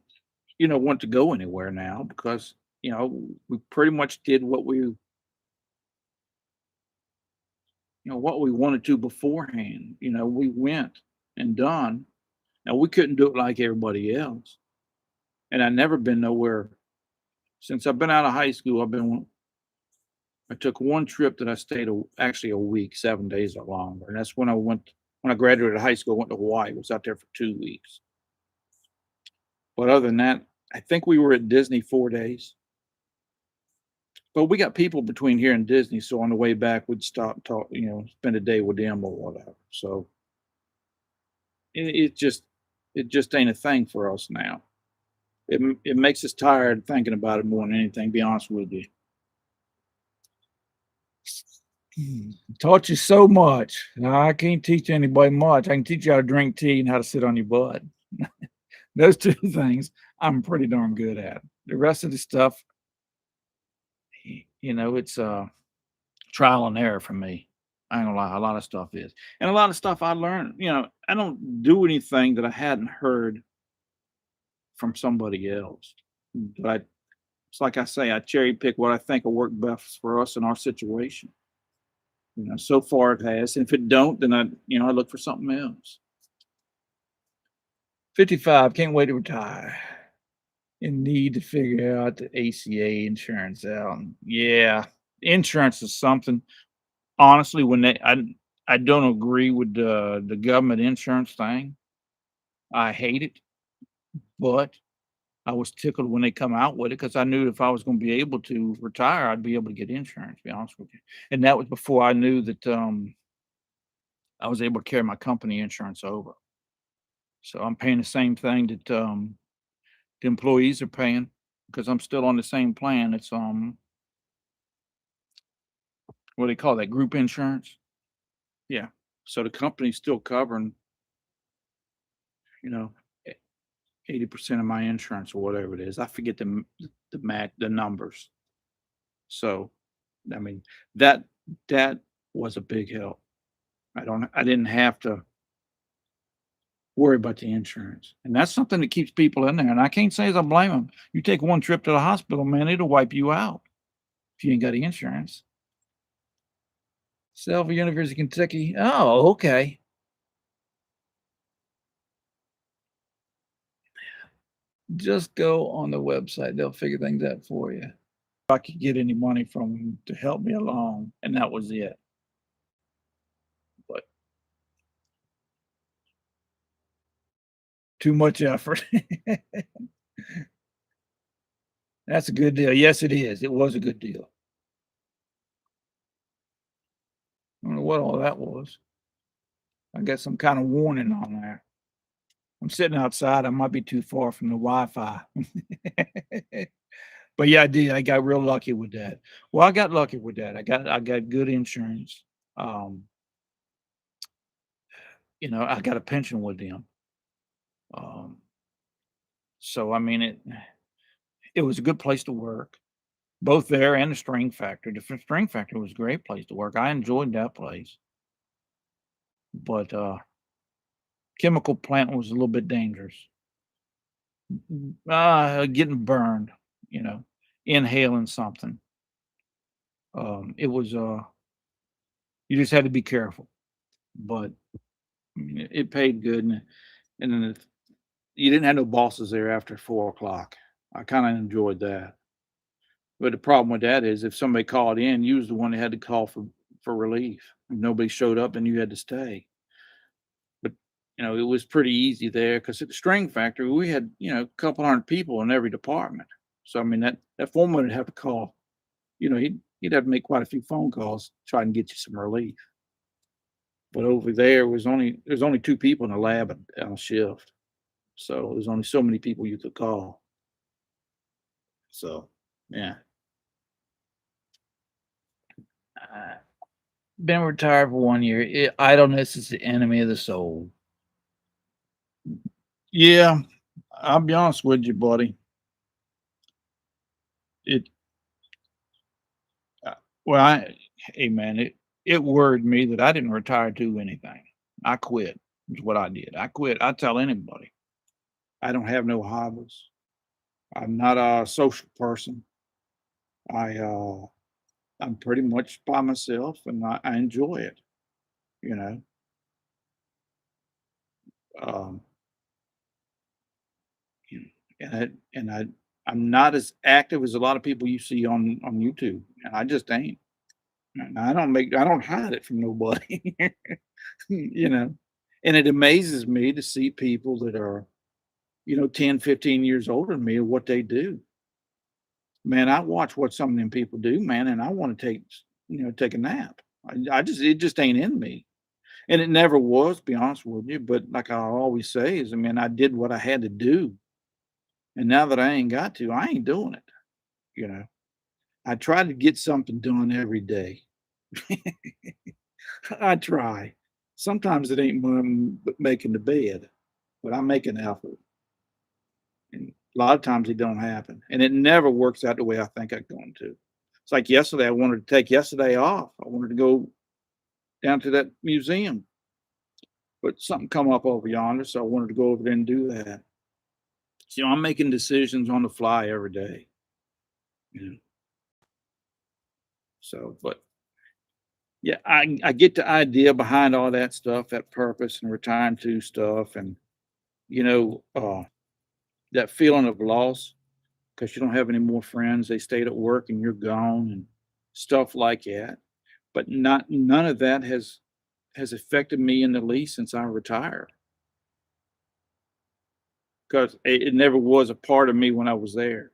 want to go anywhere now because we pretty much did what we wanted to beforehand. We went and done. Now we couldn't do it like everybody else. And I never been nowhere since I've been out of high school. I took one trip that I stayed actually a week, 7 days or longer, and that's when I graduated high school. I went to Hawaii. I was out there for 2 weeks. But other than that, I think we were at Disney 4 days. But we got people between here and Disney, so on the way back, we'd stop, and talk, spend a day with them or whatever. So it just ain't a thing for us now. It makes us tired thinking about it more than anything. Be honest with you. Taught you so much. Now, I can't teach anybody much. I can teach you how to drink tea and how to sit on your butt. Those two things I'm pretty darn good at. The rest of the stuff, it's trial and error for me. I ain't gonna lie, a lot of stuff is. And a lot of stuff I learned, I don't do anything that I hadn't heard from somebody else. But it's like I say, I cherry pick what I think will work best for us in our situation. So far it has. And if it don't, then I look for something else. 55, can't wait to retire. And need to figure out the ACA insurance out. Yeah, insurance is something. Honestly, when I don't agree with the government insurance thing. I hate it, but I was tickled when they come out with it because I knew if I was going to be able to retire, I'd be able to get insurance. To be honest with you, and that was before I knew that I was able to carry my company insurance over. So I'm paying the same thing that the employees are paying because I'm still on the same plan. It's what do they call that, group insurance? Yeah. So the company's still covering, you know, 80% of my insurance or whatever it is. I forget the numbers. So, I mean, that that was a big help. I didn't have to worry about the insurance. And that's something that keeps people in there. And I can't say as I blame them. You take one trip to the hospital, man, it'll wipe you out if you ain't got the insurance. Selva University, Kentucky. Oh, okay. Just go on the website. They'll figure things out for you. I could get any money from them to help me along, and that was it. But too much effort. That's a good deal. Yes, it is. It was a good deal. what all that was. I got some kind of warning on there. I'm sitting outside. I might be too far from the Wi-Fi. But yeah, I did. I got real lucky with that. Well, I got lucky with that. I got good insurance. Um, I got a pension with them. Um, so I mean it was a good place to work, both there and the string factory. The string factory was a great place to work. I enjoyed that place. But chemical plant was a little bit dangerous. Getting burned, you know, inhaling something. It was you just had to be careful. But I mean, it paid good, and then you didn't have no bosses there after 4 o'clock. I kind of enjoyed that. But the problem with that is if somebody called in, you was the one that had to call for relief. If nobody showed up, and you had to stay. But it was pretty easy there because at the string factory we had a couple hundred people in every department. So I mean that foreman would have to call. He'd have to make quite a few phone calls to try and get you some relief. But over there there's only two people in the lab on shift. So there's only so many people you could call. So yeah. Uh, Been retired for 1 year. Idleness is the enemy of the soul. Yeah, I'll be honest with you, buddy. It well, hey man, it worried me that I didn't retire to anything. I quit. Is what I did. I quit. I tell anybody. I don't have no hobbies. I'm not a social person. I I'm pretty much by myself, and I enjoy it. You know, um, I'm not as active as a lot of people you see on YouTube, and I just ain't. And I don't hide it from nobody. you know, and it amazes me to see people that are 10, 15 years older than me and what they do. Man, I watch what some of them people do, man, and I want to take a nap. It just ain't in me. And it never was, to be honest with you. But like I always say, is I mean, I did what I had to do. And now that I ain't got to, I ain't doing it. You know, I try to get something done every day. I try. Sometimes it ain't but making the bed, but I make an effort. And a lot of times it don't happen. And it never works out the way I think I'm going to. It's like yesterday, I wanted to take yesterday off. I wanted to go down to that museum, but something come up over yonder, so I wanted to go over there and do that. So, I'm making decisions on the fly every day. You know? So, but yeah, I get the idea behind all that stuff, that purpose and retiring to stuff, and you know, uh, that feeling of loss because you don't have any more friends. They stayed at work and you're gone, and stuff like that. But not none of that has affected me in the least since I retired because it never was a part of me when I was there.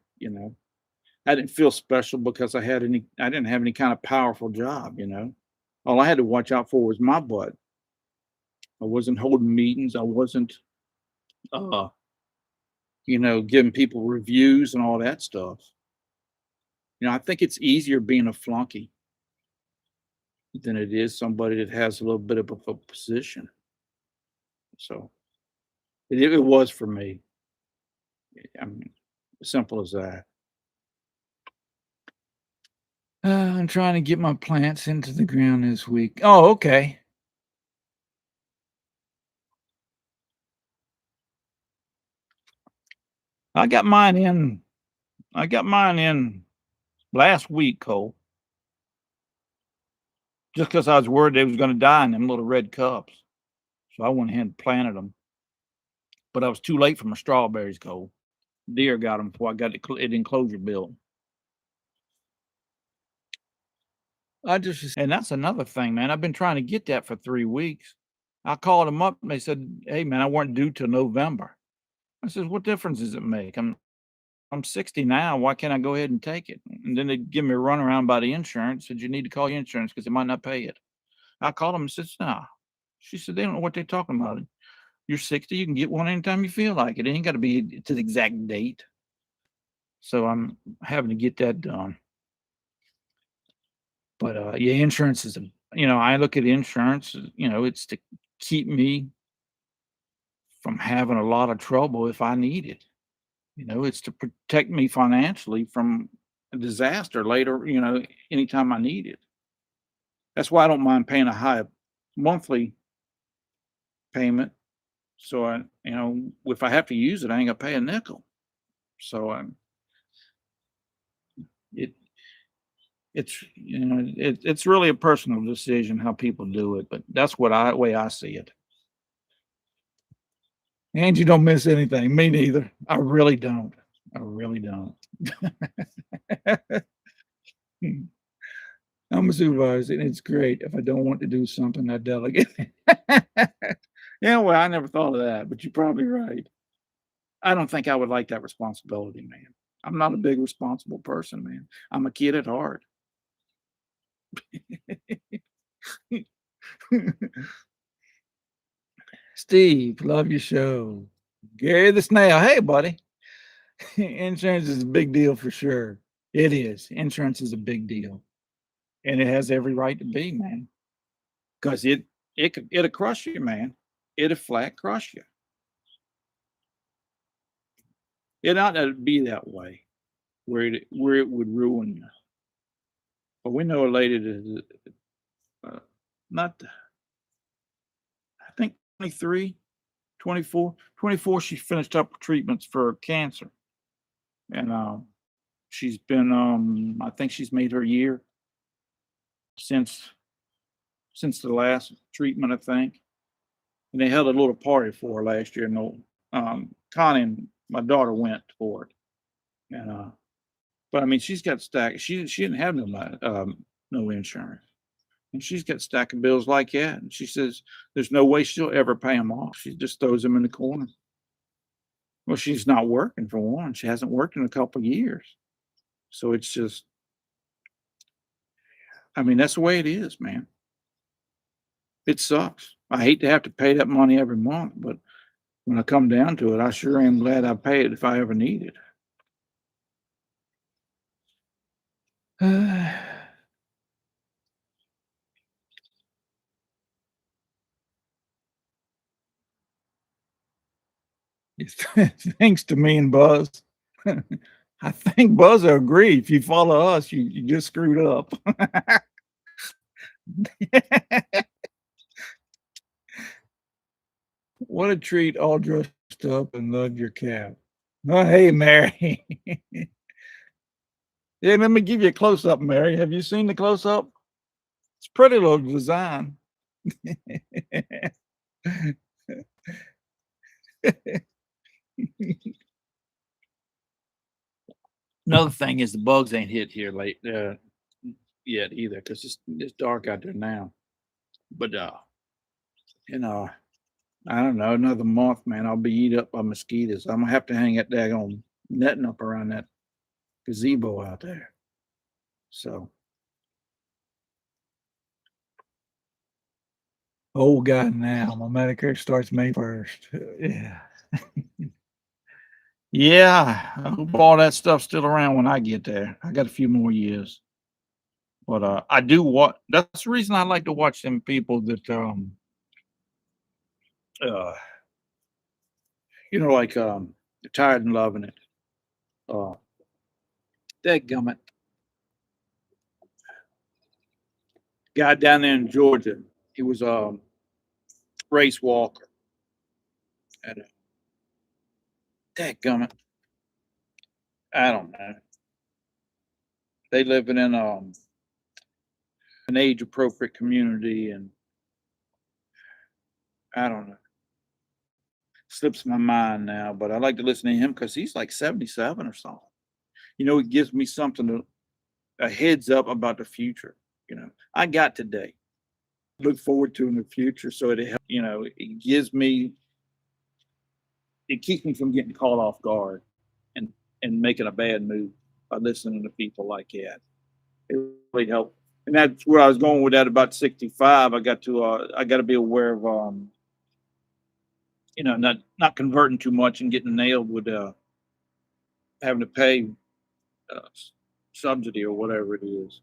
I didn't feel special because I didn't have any kind of powerful job. All I had to watch out for was my butt. I wasn't holding meetings. I wasn't, uh, giving people reviews and all that stuff. I think it's easier being a flunky than it is somebody that has a little bit of a position. So it was for me. I mean, simple as that. I'm trying to get my plants into the ground this week. Oh, okay. I got mine in. I got mine in last week, Cole. Just because I was worried they was going to die in them little red cups, so I went ahead and planted them. But I was too late for my strawberries, Cole. Deer got them before I got it enclosure built. And that's another thing, man. I've been trying to get that for 3 weeks. I called them up and they said, "Hey, man, I weren't due till November." I said, "What difference does it make? I'm 60 now. Why can't I go ahead and take it?" And then they give me a runaround by the insurance. Said you need to call your insurance because they might not pay it. I called them and said, "Nah." She said, "They don't know what they're talking about. You're 60, you can get one anytime you feel like it. It ain't gotta be to the exact date." So I'm having to get that done. But, yeah, insurance is a I look at insurance, it's to keep me from having a lot of trouble if I need it. It's to protect me financially from a disaster later, anytime I need it. That's why I don't mind paying a high monthly payment. So if I have to use it, I ain't gonna pay a nickel. So it it's really a personal decision how people do it, but that's way I see it. And you don't miss anything. Me neither. I really don't. I really don't. I'm a supervisor, and it's great. If I don't want to do something, I delegate. Yeah, well, I never thought of that, but you're probably right. I don't think I would like that responsibility, man. I'm not a big responsible person, man. I'm a kid at heart. Steve, love your show. Gary the Snail. Hey, buddy. Insurance is a big deal for sure. It is. Insurance is a big deal. And it has every right to be, man. Because it'll crush you, man. It'll flat crush you. It ought to be that way, where it would ruin you. But we know a lady that not I think 23, 24, 24. She finished up treatments for cancer, and she's been I think she's made her year since the last treatment, I think. And they held a little party for her last year. No, Connie and my daughter went for it, and but I mean, she's got stack. She didn't have no insurance, and she's got stack of bills like that. And she says there's no way she'll ever pay them off. She just throws them in the corner. Well, she's not working for one. She hasn't worked in a couple of years, so it's just. I mean, that's the way it is, man. It sucks. I hate to have to pay that money every month, but when I come down to it, I sure am glad I pay it if I ever need it. Thanks to me and Buzz. I think Buzz will agree. If you follow us, you just screwed up. What a treat, all dressed up and love your cat. Oh, hey, Mary. Yeah, let me give you a close up, Mary. Have you seen the close up? It's a pretty little design. Another thing is the bugs ain't hit here late yet either because it's dark out there now. But you know, I don't know, another month, man, I'll be eat up by mosquitoes. I'm gonna have to hang that daggone netting up around that gazebo out there. So, old guy now. My Medicare starts May 1st. Yeah. Yeah. I hope all that stuff's still around when I get there. I got a few more years. But I do what that's the reason I like to watch them people that uh like tired and loving it. Uh Dadgummit. Guy down there in Georgia. He was race walker. And dadgummit. I don't know. They live in an age appropriate community, and I don't know. Slips my mind now, but I like to listen to him because he's like 77 or something. It gives me something a heads up about the future. I got today. Look forward to in the future. So it keeps me from getting caught off guard and making a bad move by listening to people like that. It really helps. And that's where I was going with that about 65. I got to be aware of, not converting too much and getting nailed with, having to pay, subsidy or whatever it is.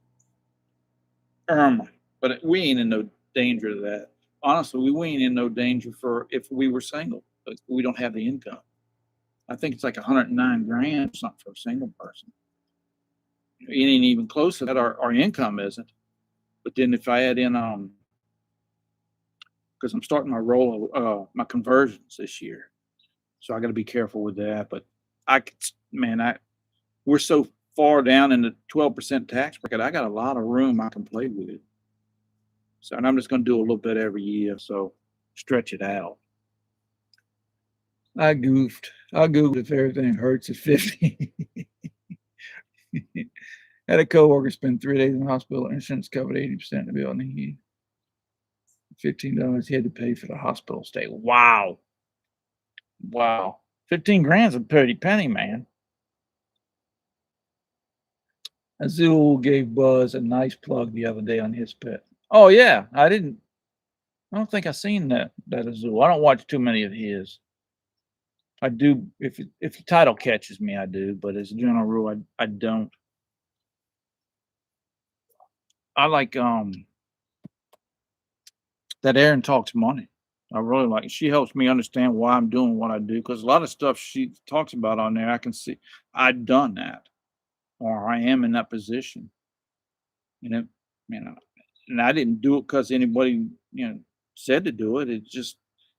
But we ain't in no danger of that. Honestly, we ain't in no danger for if we were single, but we don't have the income. I think it's like 109 grand or something for a single person. It ain't even close to that. Our income isn't. But then if I add in, because I'm starting my roll, my conversions this year, so I got to be careful with that. But I could, man, we're so far down in the 12% tax bracket. I got a lot of room I can play with it. So, and I'm just going to do a little bit every year. So stretch it out. I goofed. I Googled if everything hurts at 50. Had a coworker spend 3 days in the hospital. Insurance covered 80% of the bill, and he $15 he had to pay for the hospital stay. Wow. Wow. 15 grand's a pretty penny, man. Azul gave Buzz a nice plug the other day on his pet. Oh yeah, I don't think I seen that Azul. I don't watch too many of his. I do if the title catches me, I do, but as a general rule, I don't. I like that Erin talks money. I really like. She helps me understand why I'm doing what I do because a lot of stuff she talks about on there, I can see I've done that or I am in that position. And it, you know, and I didn't do it because anybody said to do it.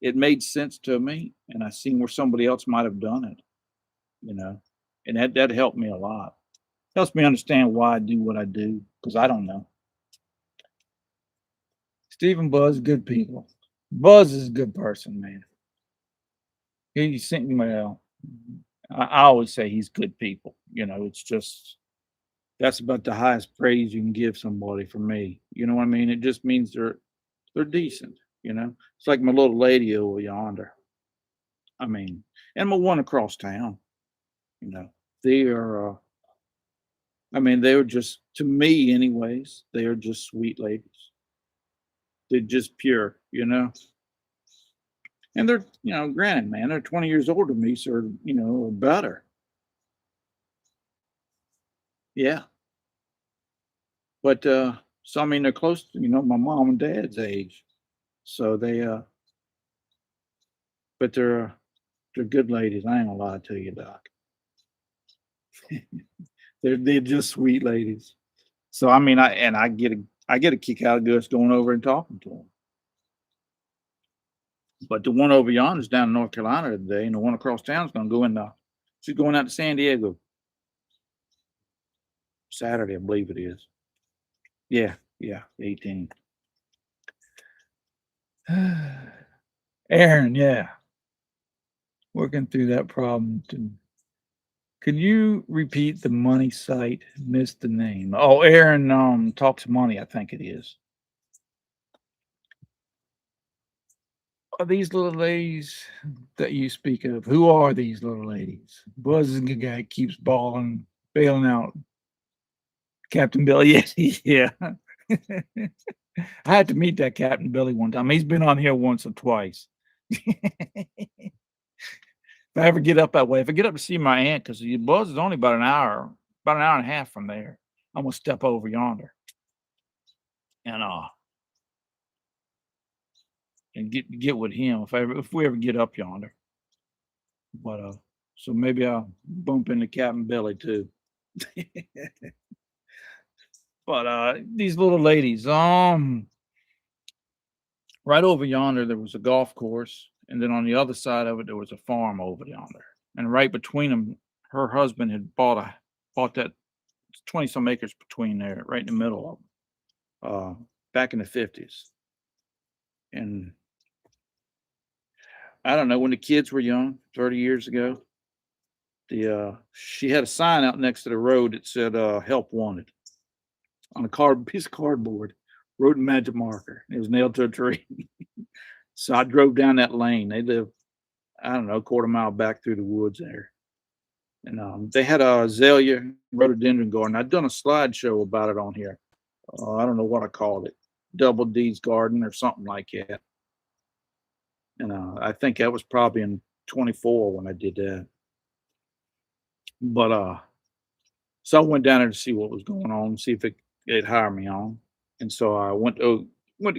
It made sense to me, and I seen where somebody else might have done it. You know, and that helped me a lot. Helps me understand why I do what I do because I don't know. Stephen Buzz, good people. Buzz is a good person, man. He's well. I always say he's good people. It's just that's about the highest praise you can give somebody for me. You know what I mean? It just means they're decent. It's like my little lady over yonder. I mean, and my one across town. You know, they are. I mean, they were just to me, anyways. They are just sweet ladies. They're just pure. And they're, granted, man, they're 20 years older than me, so, or better. Yeah. But, so, I mean, they're close to, my mom and dad's age. So but they're good ladies. I ain't gonna lie to you, Doc. They're just sweet ladies. So, I mean, I get a kick out of just going over and talking to them. But the one over yonder is down in North Carolina today, and the one across town is gonna go in. She's going out to San Diego Saturday, I believe it is. Yeah, yeah, 18. Aaron, yeah, working through that problem too. Can you repeat the money site? Missed the name. Oh, Aaron talks money, I think it is. Are these little ladies that you speak of? Who are these little ladies? Buzz is the guy keeps bailing out. Captain Billy, yeah. I had to meet that Captain Billy one time. He's been on here once or twice. If I ever get up that way, if I get up to see my aunt, because the Buzz is only about an hour and a half from there, I'm gonna step over yonder and get with him if we ever get up yonder. But so maybe I'll bump into Captain Billy too. But these little ladies, right over yonder there was a golf course, and then on the other side of it there was a farm over yonder, and right between them, her husband had bought that 20 some acres between there, right in the middle of them, back in the 50s. And I don't know when the kids were young, 30 years ago. She had a sign out next to the road that said "Help Wanted" on a piece of cardboard, wrote in magic marker. It was nailed to a tree. So I drove down that lane. They live, I don't know, a quarter mile back through the woods there. And they had a azalea rhododendron garden. I'd done a slideshow about it on here. I don't know what I called it, Double D's Garden or something like that. And I think that was probably in 24 when I did that. But so I went down there to see what was going on, see if they'd hire me on. And so I went to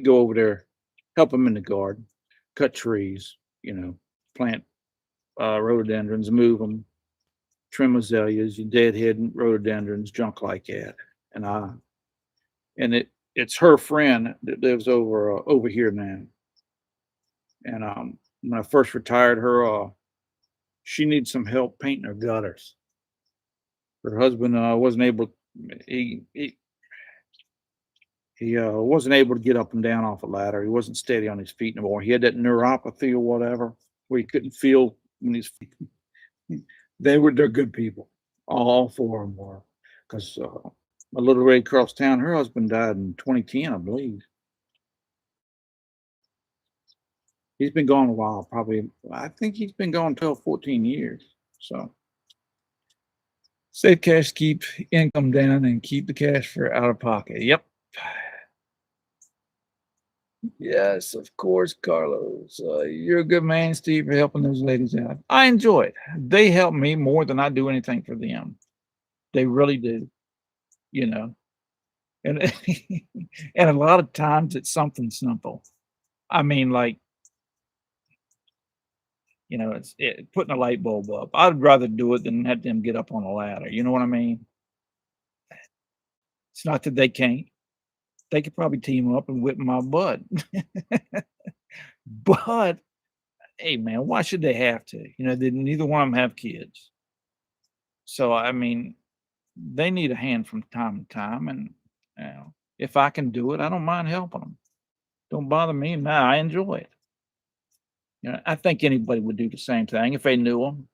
go over there, help them in the garden, cut trees, plant rhododendrons, move them, trim azaleas, your deadhead rhododendrons, junk like that. And I and it's her friend that lives over here now. And when I first retired, she needs some help painting her gutters. Her husband wasn't able. He he he wasn't able to get up and down off a ladder. He wasn't steady on his feet anymore. He had that neuropathy or whatever, where he couldn't feel when his feet. They're good people. All four of them were, because a little lady across town, her husband died in 2010, I believe. He's been gone a while, probably. I think he's been gone 12, 14 years. So save cash, keep income down, and keep the cash for out of pocket. Yep. Yes, of course, Carlos. You're a good man, Steve, for helping those ladies out. I enjoy it. They help me more than I do anything for them. They really do, you know. And and a lot of times it's something simple. I mean, like, putting a light bulb up. I'd rather do it than have them get up on a ladder. You know what I mean? It's not that they can't. They could probably team up and whip my butt. But hey, man, why should they have to? Neither one of them have kids. So I mean, they need a hand from time to time, and if I can do it, I don't mind helping them. Don't bother me. Nah, I enjoy it. I think anybody would do the same thing if they knew them.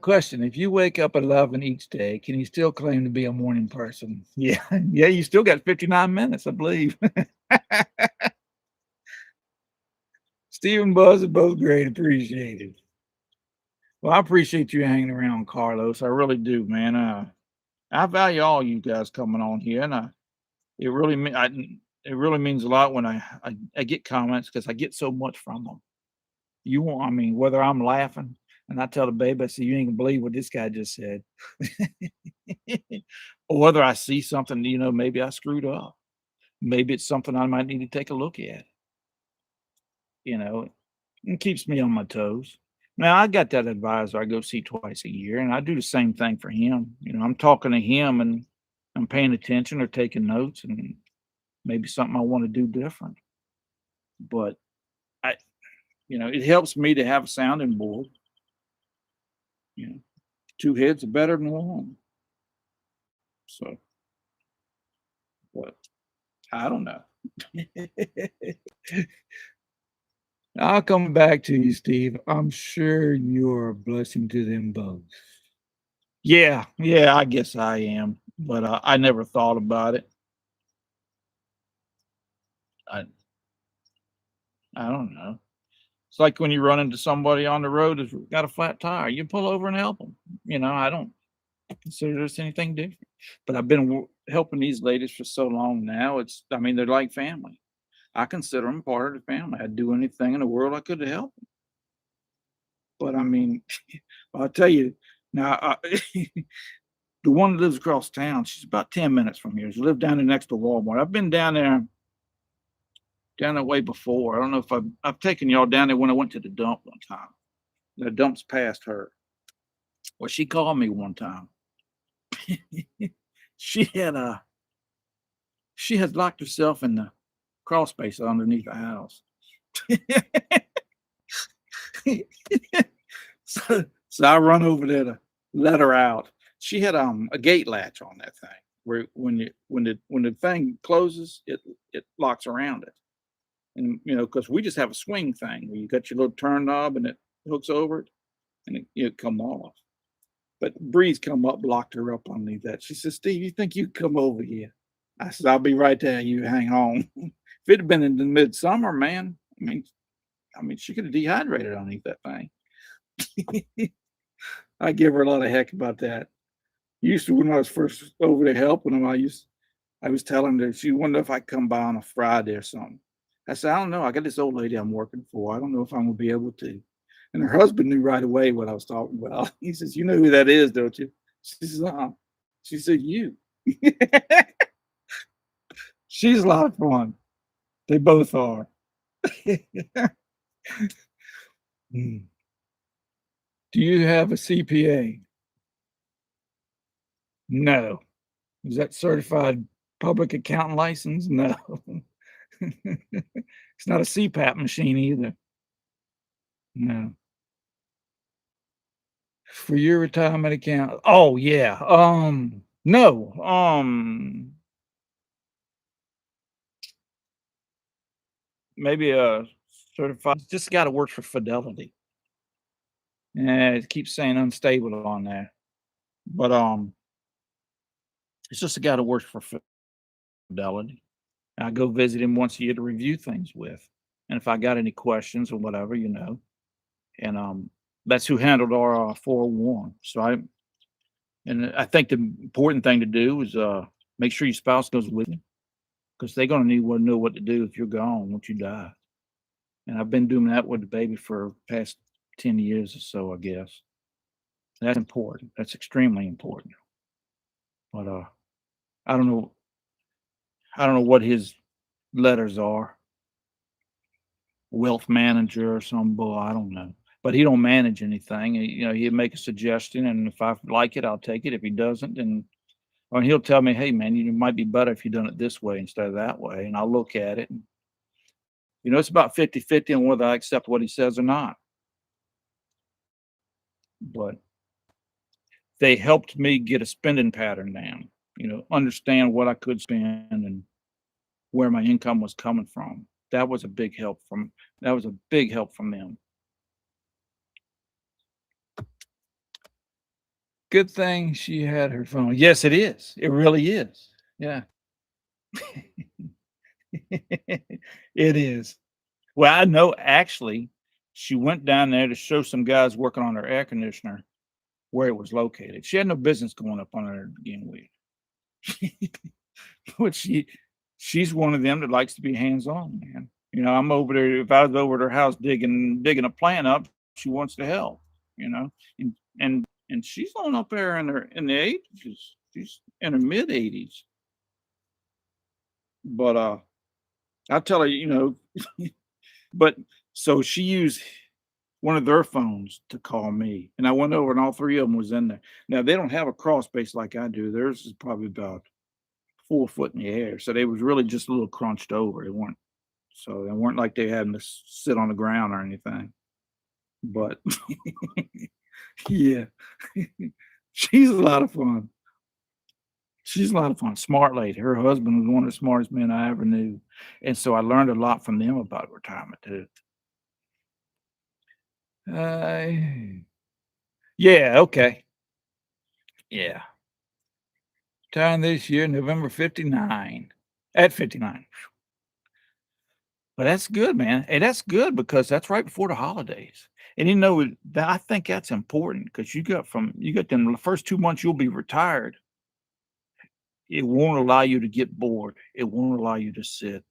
Question: if you wake up at 11 each day, can you still claim to be a morning person? Yeah, yeah, you still got 59 minutes, I believe. Steve and Buzz are both great. Appreciated. Well, I appreciate you hanging around, Carlos. I really do, man. I value all you guys coming on here, and it really it really means a lot when I get comments because I get so much from them. I mean, whether I'm laughing and I tell the baby, I say, you ain't gonna believe what this guy just said, or whether I see something, maybe I screwed up. Maybe it's something I might need to take a look at. You know, it keeps me on my toes. Now I got that advisor I go see twice a year, and I do the same thing for him. I'm talking to him and I'm paying attention or taking notes, and maybe something I want to do different. But I, it helps me to have a sounding board. You know, two heads are better than one. So, but I don't know. I'll come back to you, Steve. I'm sure you're a blessing to them both. Yeah, yeah, I guess I am, but I never thought about it. I I don't know. It's like when you run into somebody on the road that's got a flat tire, you pull over and help them. I don't consider this anything different. But I've been helping these ladies for so long now. I mean, they're like family. I consider them part of the family. I'd do anything in the world I could to help 'em. But I mean, I'll tell you now, the one that lives across town, she's about 10 minutes from here. She lived down there next to Walmart. I've been down that way before. I don't know if I've taken y'all down there when I went to the dump one time. The dump's past her. Well, she called me one time. she had she had locked herself in the crawl space underneath the house. So I run over there to let her out. She had a gate latch on that thing where when the thing closes, it locks around it. And because we just have a swing thing where you got your little turn knob and it hooks over it and it come off. But Breeze come up, locked her up underneath that. She said, Steve, you think you could come over here? I said, I'll be right there. You hang on. If it had been in the midsummer, man, I mean, she could have dehydrated underneath that thing. I give her a lot of heck about that. Used to when I was first over there helping them, I was telling her she wondered if I come by on a Friday or something. I said, I don't know. I got this old lady I'm working for. I don't know if I'm gonna be able to. And her husband knew right away what I was talking about. He says, "You know who that is, don't you?" She says, She said, "You." She's a lot of fun. They both are. Mm. Do you have a CPA? No. Is that certified public accountant license? No. It's not a CPAP machine either. No. For your retirement account. Oh, yeah. No. Maybe a certified just gotta work for Fidelity. Yeah, it keeps saying unstable on there. But, it's just a guy that works for Fidelity. I go visit him once a year to review things with. And if I got any questions or whatever, and, that's who handled our, 401. I think the important thing to do is, make sure your spouse goes with you because they're gonna need to know what to do if you're gone once you die. And I've been doing that with the baby for past 10 years or so, I guess. That's important. That's extremely important. But, I don't know I don't know what his letters are, wealth manager or some bull, I don't know. But he don't manage anything. He'd make a suggestion, and if I like it, I'll take it. If he doesn't, then or he'll tell me, "Hey, man, you might be better if you done it this way instead of that way." And I'll look at it. It's about 50-50 on whether I accept what he says or not. But they helped me get a spending pattern down, understand what I could spend and where my income was coming from. That was a big help from them. Good thing she had her phone. Yes, it is. It really is. Yeah. It is. Well, I know actually, she went down there to show some guys working on her air conditioner where it was located. She had no business going up on there to begin with. But she's one of them that likes to be hands-on, man. I'm over there if I was over at her house digging a plant up, she wants to help, you know? And and she's on up there in the 80s. She's in her mid-80s. But, I tell her, but so she used one of their phones to call me, and I went over and all 3 of them was in there. Now, they don't have a crawl space like I do. Theirs is probably about 4 foot in the air, so they was really just a little crunched over. They weren't like they had to sit on the ground or anything. But yeah, she's a lot of fun. She's a lot of fun, smart lady. Her husband was one of the smartest men I ever knew, and so I learned a lot from them about retirement too. Uh, yeah, okay. Yeah. Retiring this year, November 59. At 59. But that's good, man. And that's good because that's right before the holidays. And that I think that's important because you got them the first 2 months you'll be retired. It won't allow you to get bored. It won't allow you to sit.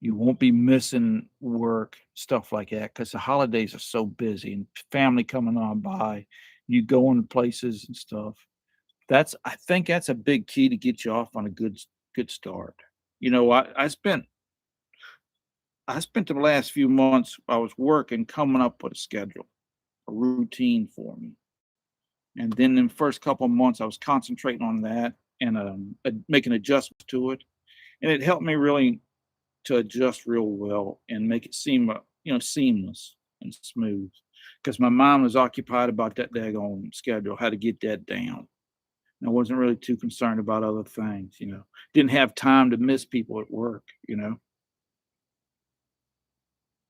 You won't be missing work, stuff like that, because the holidays are so busy and family coming on by. You going to places and stuff. I think that's a big key to get you off on a good start. I spent the last few months I was working coming up with a schedule, a routine for me. And then in the first couple of months, I was concentrating on that and making adjustments to it. And it helped me really to adjust real well and make it seem, seamless and smooth. Because my mind was occupied about that daggone schedule, how to get that down. And I wasn't really too concerned about other things. Didn't have time to miss people at work.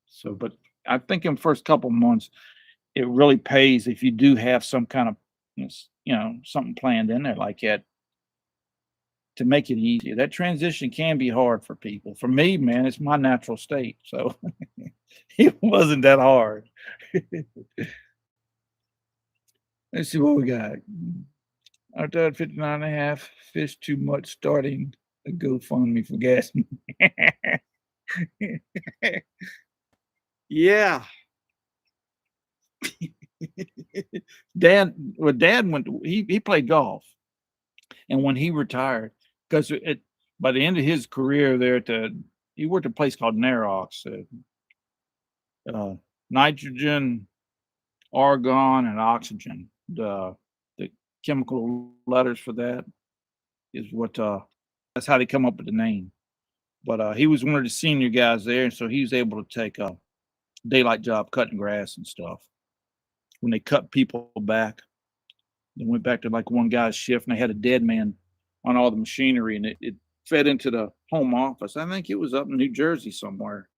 So, but I think in first couple months, it really pays if you do have some kind of, something planned in there like that to make it easier. That transition can be hard for people. For me, man, it's my natural state. So it wasn't that hard. Let's see what we got. I died 59 and a half. Fish too much starting a GoFundMe for gas. Yeah. Dad went to, he played golf. And when he retired, because it by the end of his career there at the he worked at a place called Narox, uh, nitrogen, argon, and oxygen. The chemical letters for that is what that's how they come up with the name. But he was one of the senior guys there, and so he was able to take a daylight job cutting grass and stuff. When they cut people back, they went back to like one guy's shift, and they had a dead man on all the machinery, and it fed into the home office. I think it was up in New Jersey somewhere.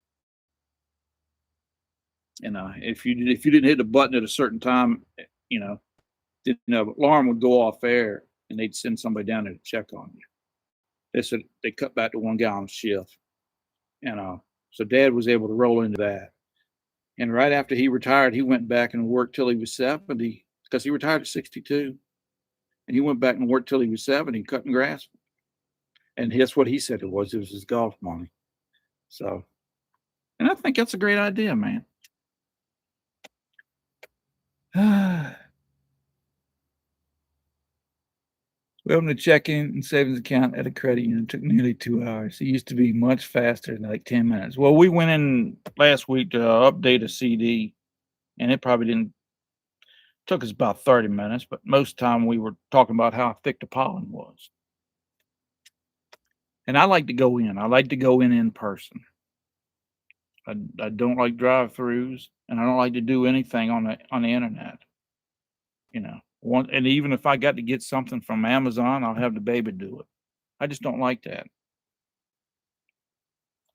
And if you didn't hit the button at a certain time, you know, the alarm would go off air, and they'd send somebody down there to check on you. They said they cut back to one guy on shift, and so Dad was able to roll into that. And right after he retired, he went back and worked till he was 70 because he retired at 62, and he went back and worked till he was 70 cutting grass. And that's what he said it was. It was his golf money. So, and I think that's a great idea, man. We opened a checking and savings account at a credit union. It took nearly 2 hours. It used to be much faster, like 10 minutes. Well, we went in last week to update a CD, and it probably didn't took us about 30 minutes, but most time we were talking about how thick the pollen was. And I like to go in. I like to go in person. I don't like drive-throughs, and I don't like to do anything on the internet. You know, and even if I got to get something from Amazon, I'll have the baby do it. I just don't like that.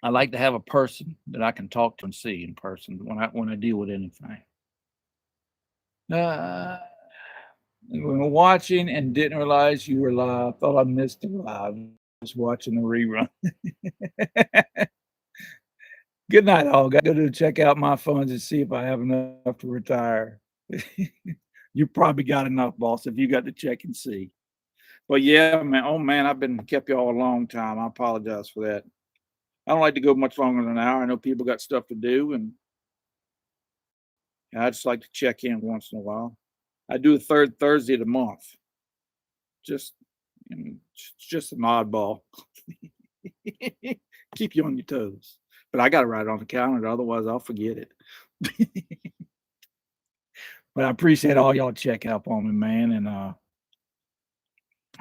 I like to have a person that I can talk to and see in person when I deal with anything. Uh, we were watching and didn't realize you were live. Thought I missed it live. Was watching the rerun. Good night, all. Got to go to check out my funds and see if I have enough to retire. You probably got enough, boss, if you got to check and see. But yeah, man. Oh man, I've been kept y'all a long time. I apologize for that. I don't like to go much longer than an hour. I know people got stuff to do, and I just like to check in once in a while. I do a third Thursday of the month. Just, it's just an oddball. Keep you on your toes. But I got to write it on the calendar, otherwise I'll forget it. But I appreciate all y'all check up on me, man, and I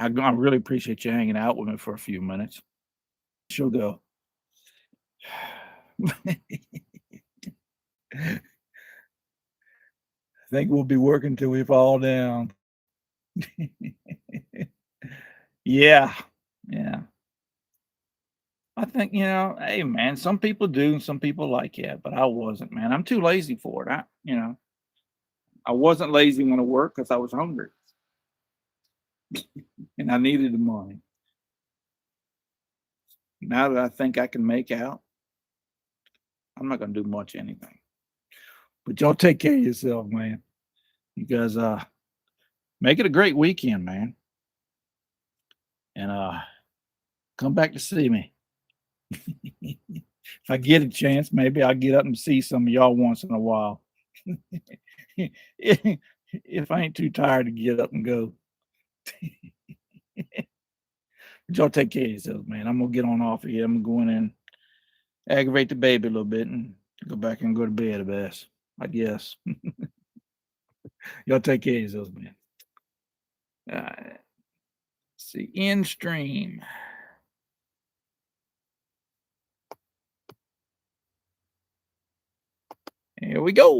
really appreciate you hanging out with me for a few minutes. She'll go. I think we'll be working till we fall down. Yeah, yeah. I think, hey, man, some people do, and some people like it, but I wasn't, man. I'm too lazy for it. I wasn't lazy when I worked because I was hungry and I needed the money. Now that I think I can make out, I'm not gonna do much anything. But y'all take care of yourself, man. You guys make it a great weekend, man. And come back to see me. If I get a chance, maybe I'll get up and see some of y'all once in a while. If I ain't too tired to get up and go. But y'all take care of yourselves, man. I'm gonna get on off of here. I'm gonna go in and aggravate the baby a little bit and go back and go to bed, I guess. I guess. Y'all take care of yourselves, man. See, in stream. Here we go.